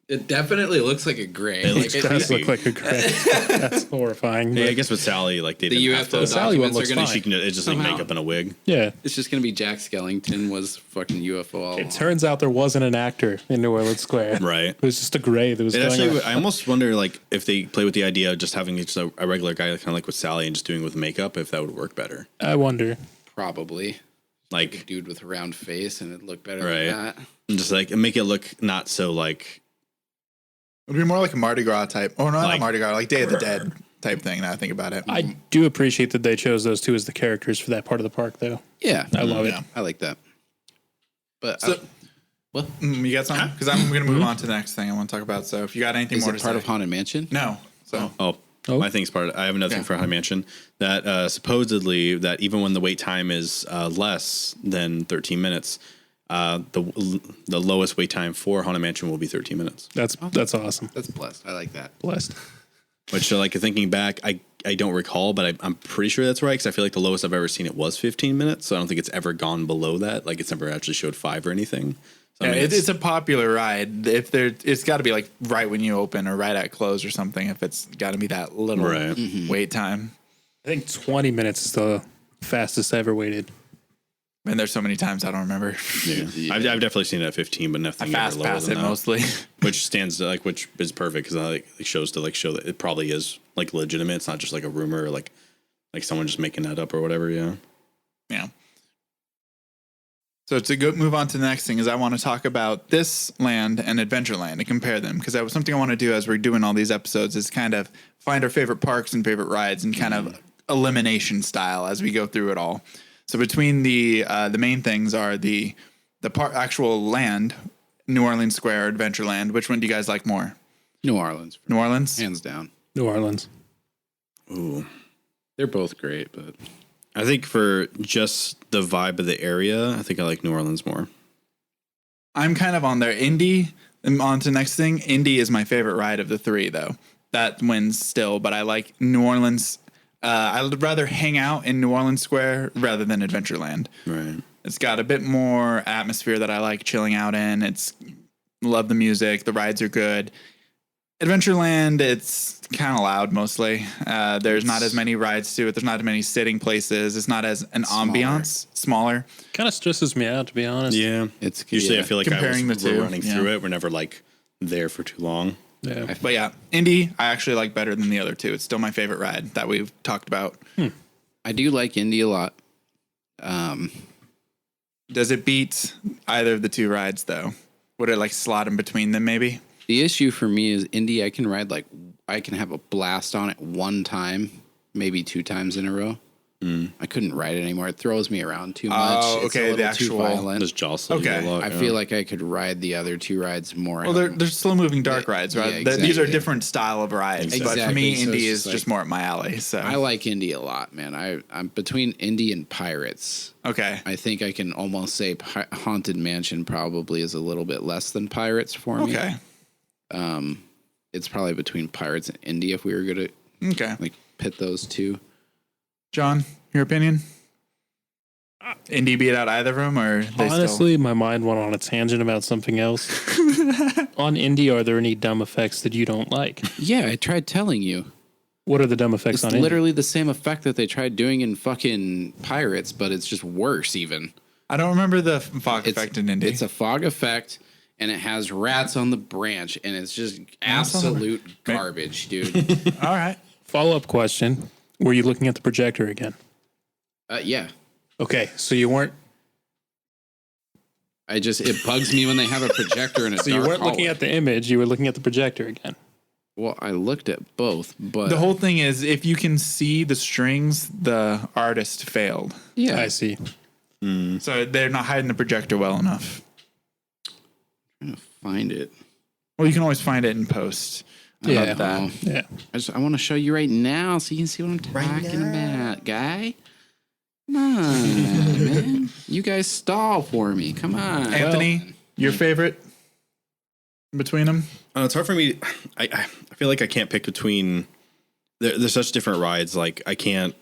Speaker 4: It definitely looks like a gray.
Speaker 2: It does look like a gray. That's horrifying.
Speaker 1: Yeah, I guess with Sally, like they
Speaker 4: the
Speaker 1: didn't have
Speaker 4: UFO
Speaker 1: to.
Speaker 2: Sally one looks
Speaker 4: gonna,
Speaker 2: fine.
Speaker 1: She can. It's just like
Speaker 4: Somehow.
Speaker 1: makeup and a wig.
Speaker 2: Yeah.
Speaker 4: It's just gonna be Jack Skellington was fucking UFO all
Speaker 2: It
Speaker 4: along.
Speaker 2: turns out there wasn't an actor in New Orleans Square.
Speaker 1: Right.
Speaker 2: It was just a gray that was
Speaker 1: It
Speaker 2: going
Speaker 1: actually,
Speaker 2: around.
Speaker 1: I almost wonder like if they play with the idea of just having just a regular guy, kind of like with Sally, and just doing it with makeup, if that would work better.
Speaker 2: I wonder.
Speaker 4: Probably.
Speaker 1: Like
Speaker 4: A dude with a round face and it'd look better
Speaker 1: Right.
Speaker 4: than that.
Speaker 1: and just like make it look not so like.
Speaker 3: It would be more like a Mardi Gras type, or not
Speaker 1: Like-
Speaker 3: a Mardi Gras, like Day of the Dead type thing. Now I think about it.
Speaker 2: I do appreciate that they chose those two as the characters for that part of the park, though.
Speaker 4: Yeah.
Speaker 2: I love it.
Speaker 4: I like that. But
Speaker 3: So- You got something? Because I'm going to move on to the next thing I want to talk about. So if you got anything
Speaker 4: is
Speaker 3: more
Speaker 4: it
Speaker 3: to
Speaker 4: part
Speaker 3: say.
Speaker 4: of Haunted Mansion?
Speaker 3: No. So
Speaker 1: Oh, my thing's part of it. I have another thing for Haunted Mansion that supposedly that even when the wait time is less than 13 minutes, the lowest wait time for Haunted Mansion will be 13 minutes.
Speaker 2: That's awesome.
Speaker 4: That's blessed. I like that.
Speaker 2: Blessed.
Speaker 1: Which, like, thinking back, I don't recall, but I'm pretty sure that's right because I feel like the lowest I've ever seen it was 15 minutes. So I don't think it's ever gone below that. Like, it's never actually showed 5 or anything. So,
Speaker 3: yeah, it's a popular ride. If there, it's got to be like right when you open or right at close or something. If it's got to be that little
Speaker 1: Right.
Speaker 3: wait time.
Speaker 2: I think 20 minutes is the fastest I ever waited.
Speaker 3: And there's so many times I don't remember.
Speaker 1: Yeah. I've definitely seen it at 15, but
Speaker 3: I
Speaker 1: nothing
Speaker 3: fast
Speaker 1: ever lower
Speaker 3: pass
Speaker 1: than
Speaker 3: it
Speaker 1: that.
Speaker 3: mostly.
Speaker 1: Which is perfect because it shows that it probably is like legitimate. It's not just like a rumor or like someone just making that up or whatever. Yeah.
Speaker 3: Yeah. So to go move on to the next thing is I want to talk about this land and Adventureland and compare them because that was something I want to do as we're doing all these episodes is kind of find our favorite parks and favorite rides and kind of elimination style as we go through it all. So between the main things are the actual land, New Orleans Square, Adventureland. Which one do you guys like more?
Speaker 4: New Orleans.
Speaker 3: New Orleans?
Speaker 4: Hands down.
Speaker 2: New Orleans.
Speaker 1: Ooh.
Speaker 4: They're both great, but
Speaker 1: I think for just the vibe of the area, I think I like New Orleans more.
Speaker 3: I'm kind of on there. Indy, and on to the next thing. Indy is my favorite ride of the three, though. That wins still, but I like New Orleans. I would rather hang out in New Orleans Square rather than Adventureland.
Speaker 1: Right.
Speaker 3: It's got a bit more atmosphere that I like chilling out in. Love the music. The rides are good. Adventureland, it's kind of loud mostly. There's not as many rides to it. There's not as many sitting places. It's not as an ambiance. Smaller.
Speaker 2: Kind of stresses me out, to be honest.
Speaker 1: Yeah.
Speaker 4: it's
Speaker 1: Usually I feel like
Speaker 3: Comparing
Speaker 1: we're
Speaker 3: the two,
Speaker 1: running
Speaker 3: yeah.
Speaker 1: through it. We're never like there for too long.
Speaker 2: Yeah.
Speaker 3: But yeah, Indy I actually like better than the other two. It's still my favorite ride that we've talked about.
Speaker 4: I do like Indy a lot.
Speaker 3: Does it beat either of the two rides though? Would it like slot in between them maybe?
Speaker 4: The issue for me is Indy, I can ride I can have a blast on it one time, maybe 2 times in a row. I couldn't ride it anymore. It throws me around too much.
Speaker 3: Oh,
Speaker 4: It's a
Speaker 3: okay,
Speaker 4: little
Speaker 3: the actual-
Speaker 4: too violent.
Speaker 1: Just jostling
Speaker 3: Okay.
Speaker 1: a lot.
Speaker 4: I feel like I could ride the other 2 rides more.
Speaker 3: Well, they're slow moving dark rides, right?
Speaker 4: yeah,
Speaker 3: These are
Speaker 4: exactly.
Speaker 3: different style of rides, but for
Speaker 4: Exactly.
Speaker 3: me,
Speaker 4: So
Speaker 3: Indy
Speaker 4: it's
Speaker 3: is
Speaker 4: just
Speaker 3: just
Speaker 4: like-
Speaker 3: more up my alley. So
Speaker 4: I like Indy a lot, man. I'm between Indy and Pirates.
Speaker 3: okay,
Speaker 4: I think I can almost say Haunted Mansion probably is a little bit less than Pirates for me.
Speaker 3: okay,
Speaker 4: It's probably between Pirates and Indy if we were going to
Speaker 3: okay.
Speaker 4: like pit those two.
Speaker 3: John, your opinion? Indy beat out either of them, or they
Speaker 2: Honestly, my mind went on a tangent about something else. On Indy, are there any dumb effects that you don't like?
Speaker 4: Yeah, I tried telling you.
Speaker 2: What are the dumb effects
Speaker 4: It's
Speaker 2: on Indy?
Speaker 4: literally the same effect that they tried doing in fucking Pirates, but it's just worse even.
Speaker 3: I don't remember the fog effect in Indy.
Speaker 4: It's a fog effect, and it has rats on the branch, and it's just absolute garbage, dude.
Speaker 3: All right.
Speaker 2: Follow-up question. Were you looking at the projector again?
Speaker 4: Yeah.
Speaker 2: Okay, so you weren't
Speaker 4: It bugs me when they have a projector in a
Speaker 2: so you
Speaker 4: dark
Speaker 2: weren't looking
Speaker 4: hallway.
Speaker 2: at the image, you were looking at the projector again.
Speaker 4: Well, I looked at both, but
Speaker 3: The whole thing is, if you can see the strings, the artist failed.
Speaker 4: yeah,
Speaker 2: I see.
Speaker 3: So they're not hiding the projector well enough.
Speaker 4: I'm trying to find it.
Speaker 3: Well, you can always find it in post. I
Speaker 2: Yeah.
Speaker 3: love that.
Speaker 2: Yeah.
Speaker 4: I want to show you right now so you can see what I'm talking about, guy. Come on, man. You guys stall for me. Come on.
Speaker 3: Anthony, your favorite between them?
Speaker 1: It's hard for me. I feel like I can't pick between. There's such different rides. Like I can't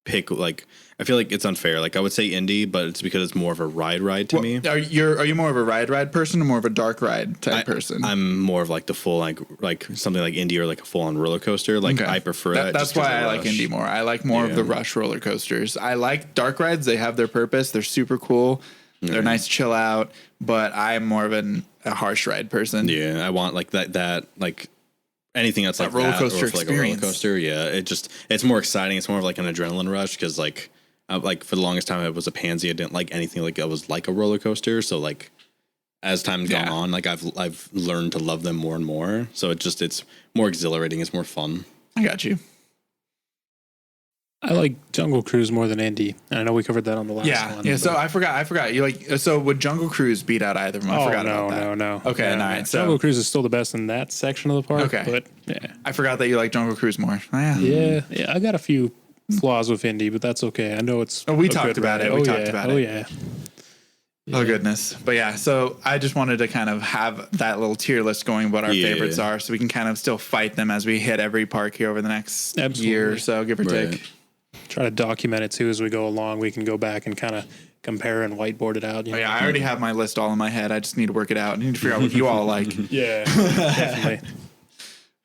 Speaker 1: pick. Like I feel like it's unfair. Like I would say Indy, but it's because it's more of a ride to me.
Speaker 3: Are you more of a ride person or more of a dark ride type person?
Speaker 1: I'm more of like the full like something like Indy or like a full on roller coaster. Like
Speaker 3: Okay.
Speaker 1: I prefer that.
Speaker 3: That's
Speaker 1: just 'cause
Speaker 3: why
Speaker 1: of
Speaker 3: I like
Speaker 1: Rush.
Speaker 3: Indy more. I like more of the Rush roller coasters. I like dark rides. They have their purpose. They're super cool. They're nice, chill out. But I'm more of a harsh ride person.
Speaker 1: Yeah, I want like that like anything that's like
Speaker 3: roller
Speaker 1: that,
Speaker 3: coaster
Speaker 1: or if, like a roller
Speaker 3: experience.
Speaker 1: coaster. Yeah, it's more exciting. It's more of like an adrenaline rush because like for the longest time I was a pansy. I didn't like anything like it was like a roller coaster. So like as time's gone on, like I've learned to love them more and more. So it's more exhilarating. It's more fun.
Speaker 3: I got you.
Speaker 2: I like Jungle Cruise more than Indy. And I know we covered that on the last one.
Speaker 3: Yeah. So
Speaker 2: but-
Speaker 3: I forgot. You like so would Jungle Cruise beat out either of them? I forgot about that.
Speaker 2: No.
Speaker 3: Okay,
Speaker 2: Yeah,
Speaker 3: all right.
Speaker 2: yeah.
Speaker 3: So
Speaker 2: Jungle Cruise is still the best in that section of the park.
Speaker 3: Okay.
Speaker 2: But yeah.
Speaker 3: I forgot that you like Jungle Cruise more. Oh, yeah.
Speaker 2: Yeah, I got a few flaws with Indy, but that's okay. I know it's.
Speaker 3: Oh, we
Speaker 2: a
Speaker 3: talked
Speaker 2: good
Speaker 3: about
Speaker 2: ride.
Speaker 3: it. We talked about
Speaker 2: Oh
Speaker 3: it.
Speaker 2: yeah.
Speaker 3: Oh goodness. But yeah, so I just wanted to kind of have that little tier list going what our
Speaker 1: Yeah.
Speaker 3: favorites are so we can kind of still fight them as we hit every park here over the next
Speaker 2: Absolutely.
Speaker 3: year or so, give or
Speaker 1: Right.
Speaker 3: take.
Speaker 2: Try to document it too as we go along. We can go back and kind of compare and whiteboard it out.
Speaker 3: Oh yeah, I already have my list all in my head. I just need to work it out. I need to figure out what you all like.
Speaker 2: Yeah, definitely.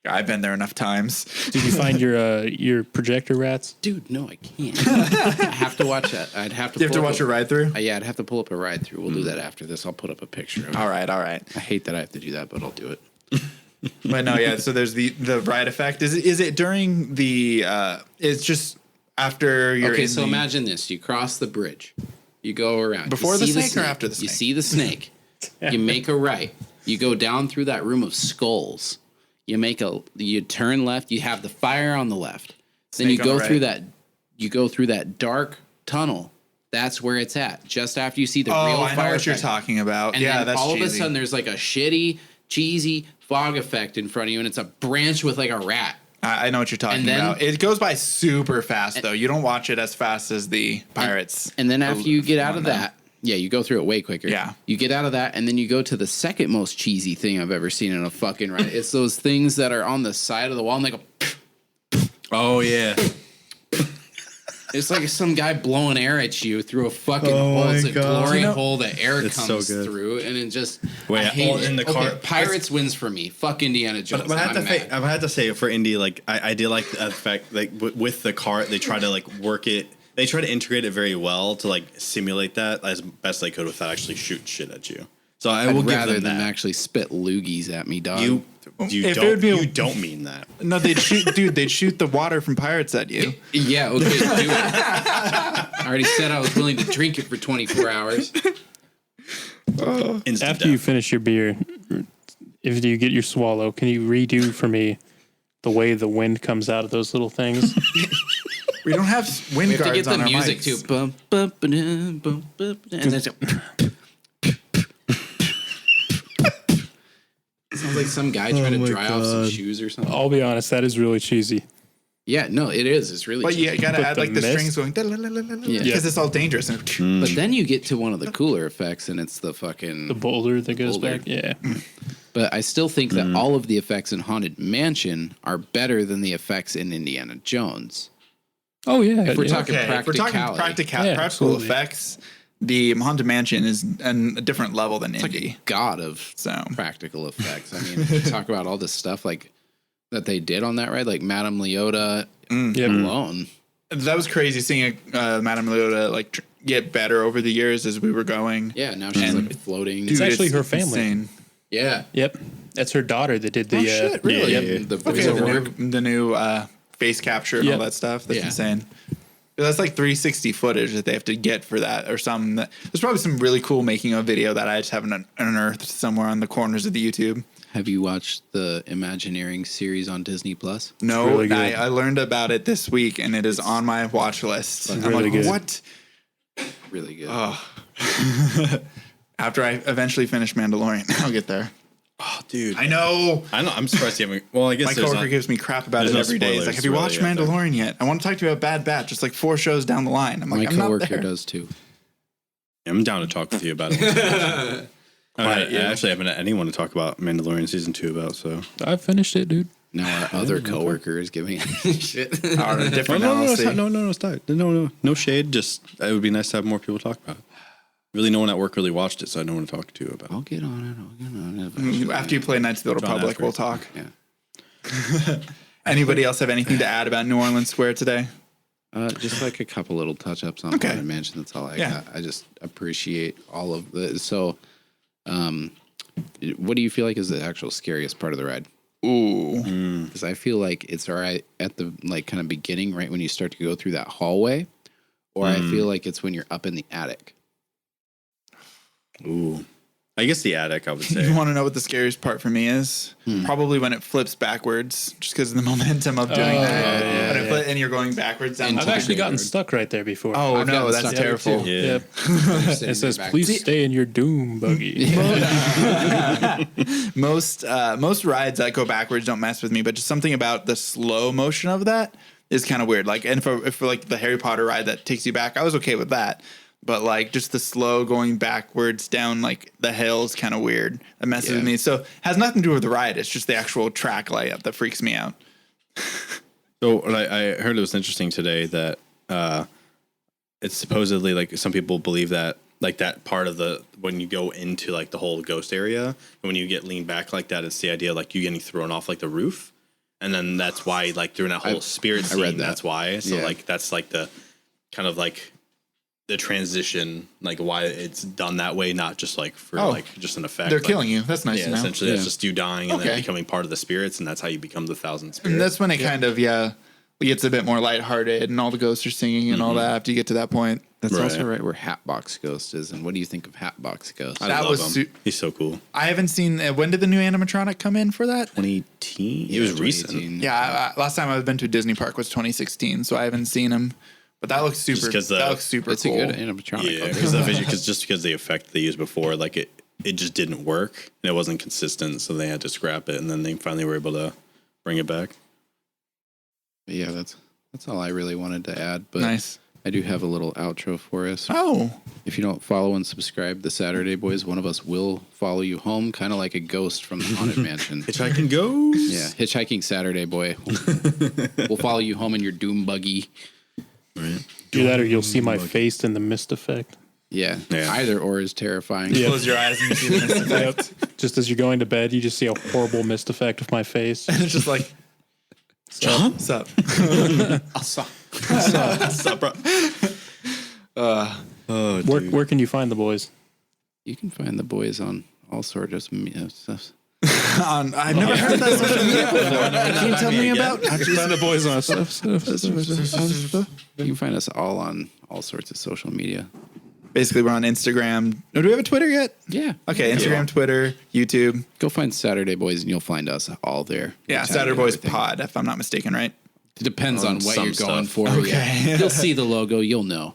Speaker 3: I've been there enough times.
Speaker 2: Did you find your projector rats?
Speaker 4: Dude, no, I can't. I have to watch that. I'd have to.
Speaker 3: You have to
Speaker 4: pull up
Speaker 3: watch a ride through?
Speaker 4: Yeah, I'd have to pull up a ride through. We'll do that after this. I'll put up a picture of it.
Speaker 3: All right.
Speaker 4: I hate that I have to do that, but I'll do it.
Speaker 3: But no, yeah, so there's the ride effect. Is it during the it's just after you're
Speaker 4: Okay,
Speaker 3: in
Speaker 4: so
Speaker 3: the,
Speaker 4: imagine this: you cross the bridge, you go around
Speaker 3: Before
Speaker 4: you
Speaker 3: the
Speaker 4: see
Speaker 3: snake or after the
Speaker 4: You
Speaker 3: snake?
Speaker 4: see the snake. You make a right. You go down through that room of skulls. You turn left. You have the fire on the left. Then you
Speaker 3: Snake on
Speaker 4: go
Speaker 3: the
Speaker 4: through
Speaker 3: right.
Speaker 4: that. You go through that dark tunnel. That's where it's at. Just after you see the real
Speaker 3: Oh, I know
Speaker 4: fire
Speaker 3: what you're
Speaker 4: effect.
Speaker 3: talking about.
Speaker 4: And
Speaker 3: yeah,
Speaker 4: then
Speaker 3: that's
Speaker 4: all of a
Speaker 3: cheesy.
Speaker 4: sudden there's like a shitty, cheesy fog effect in front of you, and it's a branch with like a rat.
Speaker 3: I know what you're talking
Speaker 4: And then-
Speaker 3: about. It goes by super fast though. You don't watch it as fast as the Pirates.
Speaker 4: And then after you get out
Speaker 3: one
Speaker 4: of
Speaker 3: now.
Speaker 4: that, yeah, you go through it way quicker.
Speaker 3: Yeah.
Speaker 4: You get out of that, and then you go to the second most cheesy thing I've ever seen in a fucking ride. It's those things that are on the side of the wall, and they go.
Speaker 1: Oh yeah.
Speaker 4: It's like some guy blowing air at you through a fucking
Speaker 1: Oh
Speaker 4: hole.
Speaker 1: my
Speaker 4: It's a
Speaker 1: God.
Speaker 4: glory
Speaker 1: You know-
Speaker 4: hole that air
Speaker 1: It's
Speaker 4: comes
Speaker 1: so good.
Speaker 4: through, and it just.
Speaker 1: Wait,
Speaker 4: I hate
Speaker 1: oh,
Speaker 4: it.
Speaker 1: in the
Speaker 4: Okay,
Speaker 1: car-
Speaker 4: Pirates wins for me. Fuck Indiana Jones.
Speaker 1: But I
Speaker 4: I'm mad.
Speaker 1: had to say for Indy, like I did like the fact like with the cart they try to like work it. They try to integrate it very well to like simulate that as best they could without actually shooting shit at you. So I will give
Speaker 4: rather
Speaker 1: them
Speaker 4: than
Speaker 1: that.
Speaker 4: actually spit loogies at me, dog.
Speaker 1: You
Speaker 3: If it would be
Speaker 1: you don't mean that.
Speaker 3: No, they'd shoot the water from pirates at you.
Speaker 4: Yeah, okay, do it. I already said I was willing to drink it for 24 hours.
Speaker 1: Instant
Speaker 2: After you
Speaker 1: death.
Speaker 2: finish your beer, if you get your swallow, can you redo for me the way the wind comes out of those little things?
Speaker 3: We don't have wind
Speaker 4: We have to
Speaker 3: guards
Speaker 4: get
Speaker 3: on
Speaker 4: the
Speaker 3: our
Speaker 4: music
Speaker 3: mics.
Speaker 4: too. Bum, bum, ba-dum, bum, bum, ba-dum, and then sounds like some guy trying to dry off some shoes or something.
Speaker 2: I'll be honest, that is really cheesy.
Speaker 4: Yeah, no, it is. It's really
Speaker 3: But
Speaker 4: cheesy.
Speaker 3: you gotta
Speaker 2: But
Speaker 3: add
Speaker 2: the
Speaker 3: like the
Speaker 2: mist-
Speaker 3: strings going because it's all dangerous. And
Speaker 4: But then you get to one of the cooler effects, and it's the fucking.
Speaker 2: The boulder that goes
Speaker 4: boulder.
Speaker 2: back. Yeah.
Speaker 4: But I still think that all of the effects in Haunted Mansion are better than the effects in Indiana Jones.
Speaker 2: Oh, yeah.
Speaker 4: If we're
Speaker 2: yeah.
Speaker 4: talking
Speaker 3: if we're talking
Speaker 4: practicality.
Speaker 3: practical
Speaker 2: Yeah, absolutely.
Speaker 3: effects, the Haunted Mansion is a different level than Indy.
Speaker 4: God of
Speaker 3: So
Speaker 4: practical effects. I mean, you talk about all this stuff like that they did on that ride, like Madame Leota
Speaker 2: Yep.
Speaker 4: alone.
Speaker 3: that was crazy seeing Madame Leota like get better over the years as we were going.
Speaker 4: Yeah, now she's
Speaker 3: And-
Speaker 4: like floating.
Speaker 2: It's actually her family.
Speaker 3: insane.
Speaker 4: Yeah.
Speaker 2: Yep. That's her daughter that did the.
Speaker 3: Oh, shit, really?
Speaker 2: Yep.
Speaker 1: Yeah.
Speaker 4: The
Speaker 3: Okay,
Speaker 4: voiceover.
Speaker 3: the new face capture and
Speaker 2: Yep.
Speaker 3: all that stuff. That's
Speaker 4: Yeah.
Speaker 3: insane. That's like 360 footage that they have to get for that, or some. There's probably some really cool making of video that I just haven't unearthed somewhere on the corners of the YouTube.
Speaker 4: Have you watched the Imagineering series on Disney Plus?
Speaker 3: No,
Speaker 2: really good.
Speaker 3: I learned about it this week, and it is on my watch list. I'm
Speaker 2: really
Speaker 3: like,
Speaker 2: good.
Speaker 3: what?
Speaker 4: Really good.
Speaker 3: After I eventually finish Mandalorian, I'll get there.
Speaker 1: Oh, dude.
Speaker 3: I know.
Speaker 1: I'm surprised you haven't. Well, I guess
Speaker 3: My
Speaker 1: there's
Speaker 3: coworker
Speaker 1: not,
Speaker 3: gives me crap about it
Speaker 1: there's no
Speaker 3: every day. He's like,
Speaker 1: spoilers
Speaker 3: "Have you
Speaker 1: really
Speaker 3: watched
Speaker 1: out there."
Speaker 3: Mandalorian yet? I want to talk to you about Bad Batch, just like 4 shows down the line." I'm like,
Speaker 4: My
Speaker 3: "I'm not
Speaker 4: coworker
Speaker 3: there."
Speaker 4: does too.
Speaker 1: I'm down to talk with you about it. I actually haven't had anyone to talk about Mandalorian season 2 about. So
Speaker 2: I finished it, dude.
Speaker 4: Now our other coworker is giving shit.
Speaker 3: On a different
Speaker 1: no,
Speaker 3: LLC.
Speaker 1: stop. No shade. Just it would be nice to have more people talk about it. Really, no one at work really watched it, so I know one to talk to about.
Speaker 4: I'll get on it.
Speaker 3: After you play Knights of the Old
Speaker 1: John
Speaker 3: Republic,
Speaker 1: after.
Speaker 3: we'll talk.
Speaker 4: Yeah.
Speaker 3: Anybody else have anything to add about New Orleans Square today?
Speaker 4: Just like a couple little touch ups on
Speaker 3: Okay.
Speaker 4: Haunted Mansion. That's all I
Speaker 3: Yeah.
Speaker 4: got. I just appreciate all of the. So, what do you feel like is the actual scariest part of the ride?
Speaker 3: Ooh.
Speaker 4: Because I feel like it's all right at the like kind of beginning, right when you start to go through that hallway, or I feel like it's when you're up in the attic.
Speaker 1: Ooh, I guess the attic. I would
Speaker 3: You
Speaker 1: say.
Speaker 3: want to know what the scariest part for me is? Probably when it flips backwards, just because of the momentum of doing that.
Speaker 4: yeah,
Speaker 3: When it and you're going backwards down.
Speaker 4: And
Speaker 3: the
Speaker 2: I've
Speaker 4: I've
Speaker 2: actually
Speaker 3: line.
Speaker 2: gotten stuck right there before.
Speaker 3: Oh
Speaker 4: I've
Speaker 3: no,
Speaker 4: gotten
Speaker 3: that's
Speaker 4: stuck
Speaker 3: terrible.
Speaker 4: too.
Speaker 1: Yeah.
Speaker 2: Yep. It says, please stay in your doom buggy.
Speaker 3: Most rides that go backwards don't mess with me, but just something about the slow motion of that is kind of weird. Like, and for like the Harry Potter ride that takes you back, I was okay with that. But like just the slow going backwards down like the hill is kind of weird. That messes with
Speaker 4: Yeah.
Speaker 3: me. So has nothing to do with the ride. It's just the actual track layout that freaks me out.
Speaker 1: So I heard it was interesting today that it's supposedly like some people believe that like that part of the when you go into like the whole ghost area and when you get leaned back like that, it's the idea like you getting thrown off like the roof, and then that's why like during that whole spirit scene,
Speaker 4: read that.
Speaker 1: that's why. So
Speaker 4: Yeah.
Speaker 1: like that's like the kind of like the transition, like why it's done that way, not just like for like just an effect.
Speaker 3: They're
Speaker 1: like,
Speaker 3: killing you. That's nice
Speaker 1: Yeah,
Speaker 3: to know.
Speaker 1: essentially,
Speaker 4: Yeah.
Speaker 1: that's just you dying and
Speaker 3: Okay.
Speaker 1: then becoming part of the spirits, and that's how you become the 1,000 spirits.
Speaker 3: And that's when it kind of gets a bit more lighthearted, and all the ghosts are singing and all that after you get to that point.
Speaker 4: That's
Speaker 1: Right.
Speaker 4: also right where Hatbox Ghost is. And what do you think of Hatbox Ghost?
Speaker 1: I
Speaker 3: that
Speaker 1: love
Speaker 3: was
Speaker 1: him.
Speaker 3: su-
Speaker 1: He's so cool.
Speaker 3: I haven't seen. When did the new animatronic come in for that?
Speaker 1: 2018. It was recent.
Speaker 4: 2018.
Speaker 3: Yeah, last time I've been to a Disney park was 2016, so I haven't seen him. But that looks super.
Speaker 1: 'cause
Speaker 3: That looks super
Speaker 4: It's
Speaker 3: cool.
Speaker 4: a good animatronic.
Speaker 1: Yeah, because the effect they used before, like it just didn't work and it wasn't consistent, so they had to scrap it, and then they finally were able to bring it back.
Speaker 4: But yeah, that's all I really wanted to add. But
Speaker 3: Nice.
Speaker 4: I do have a little outro for us.
Speaker 3: Oh,
Speaker 4: If you don't follow and subscribe the Saturday Boys, one of us will follow you home, kind of like a ghost from the Haunted Mansion.
Speaker 1: Hitchhiking Ghost.
Speaker 4: Yeah, hitchhiking Saturday Boy. We'll follow you home in your doom buggy.
Speaker 1: Right.
Speaker 2: Do that or you'll see my face in the mist effect.
Speaker 4: Yeah,
Speaker 1: Yeah.
Speaker 4: either or is terrifying.
Speaker 2: Yeah.
Speaker 3: close your eyes and you see the mist effect.
Speaker 2: Just as you're going to bed, you just see a horrible mist effect of my face.
Speaker 3: And it's just like,
Speaker 1: John?
Speaker 3: what's up?
Speaker 1: What's up, bro? Oh,
Speaker 2: Where can you find the boys?
Speaker 4: You can find the boys on all sorts of stuff.
Speaker 3: I've never heard of that social media before. Can you tell me about?
Speaker 2: Find the boys on stuff.
Speaker 4: You can find us all on all sorts of social media.
Speaker 3: Basically, we're on Instagram. Oh, do we have a Twitter yet?
Speaker 4: Yeah.
Speaker 3: Okay, Instagram, Twitter, YouTube.
Speaker 4: Go find Saturday Boys and you'll find us all there.
Speaker 3: Yeah, Saturday Boys Pod, if I'm not mistaken, right?
Speaker 4: It depends on what
Speaker 1: some
Speaker 4: you're going
Speaker 1: stuff.
Speaker 4: for. Okay. Yeah. You'll see the logo. You'll know.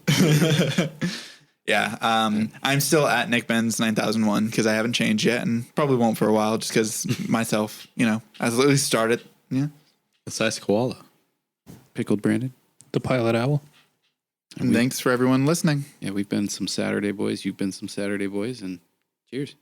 Speaker 3: Yeah, I'm still at Nick Benz 9001 because I haven't changed yet and probably won't for a while just because myself, I at least started. Yeah.
Speaker 1: The size koala.
Speaker 4: Pickled Brandon.
Speaker 2: The Pilot Owl.
Speaker 3: And thanks for everyone listening.
Speaker 4: Yeah, we've been some Saturday Boys. You've been some Saturday Boys, and cheers.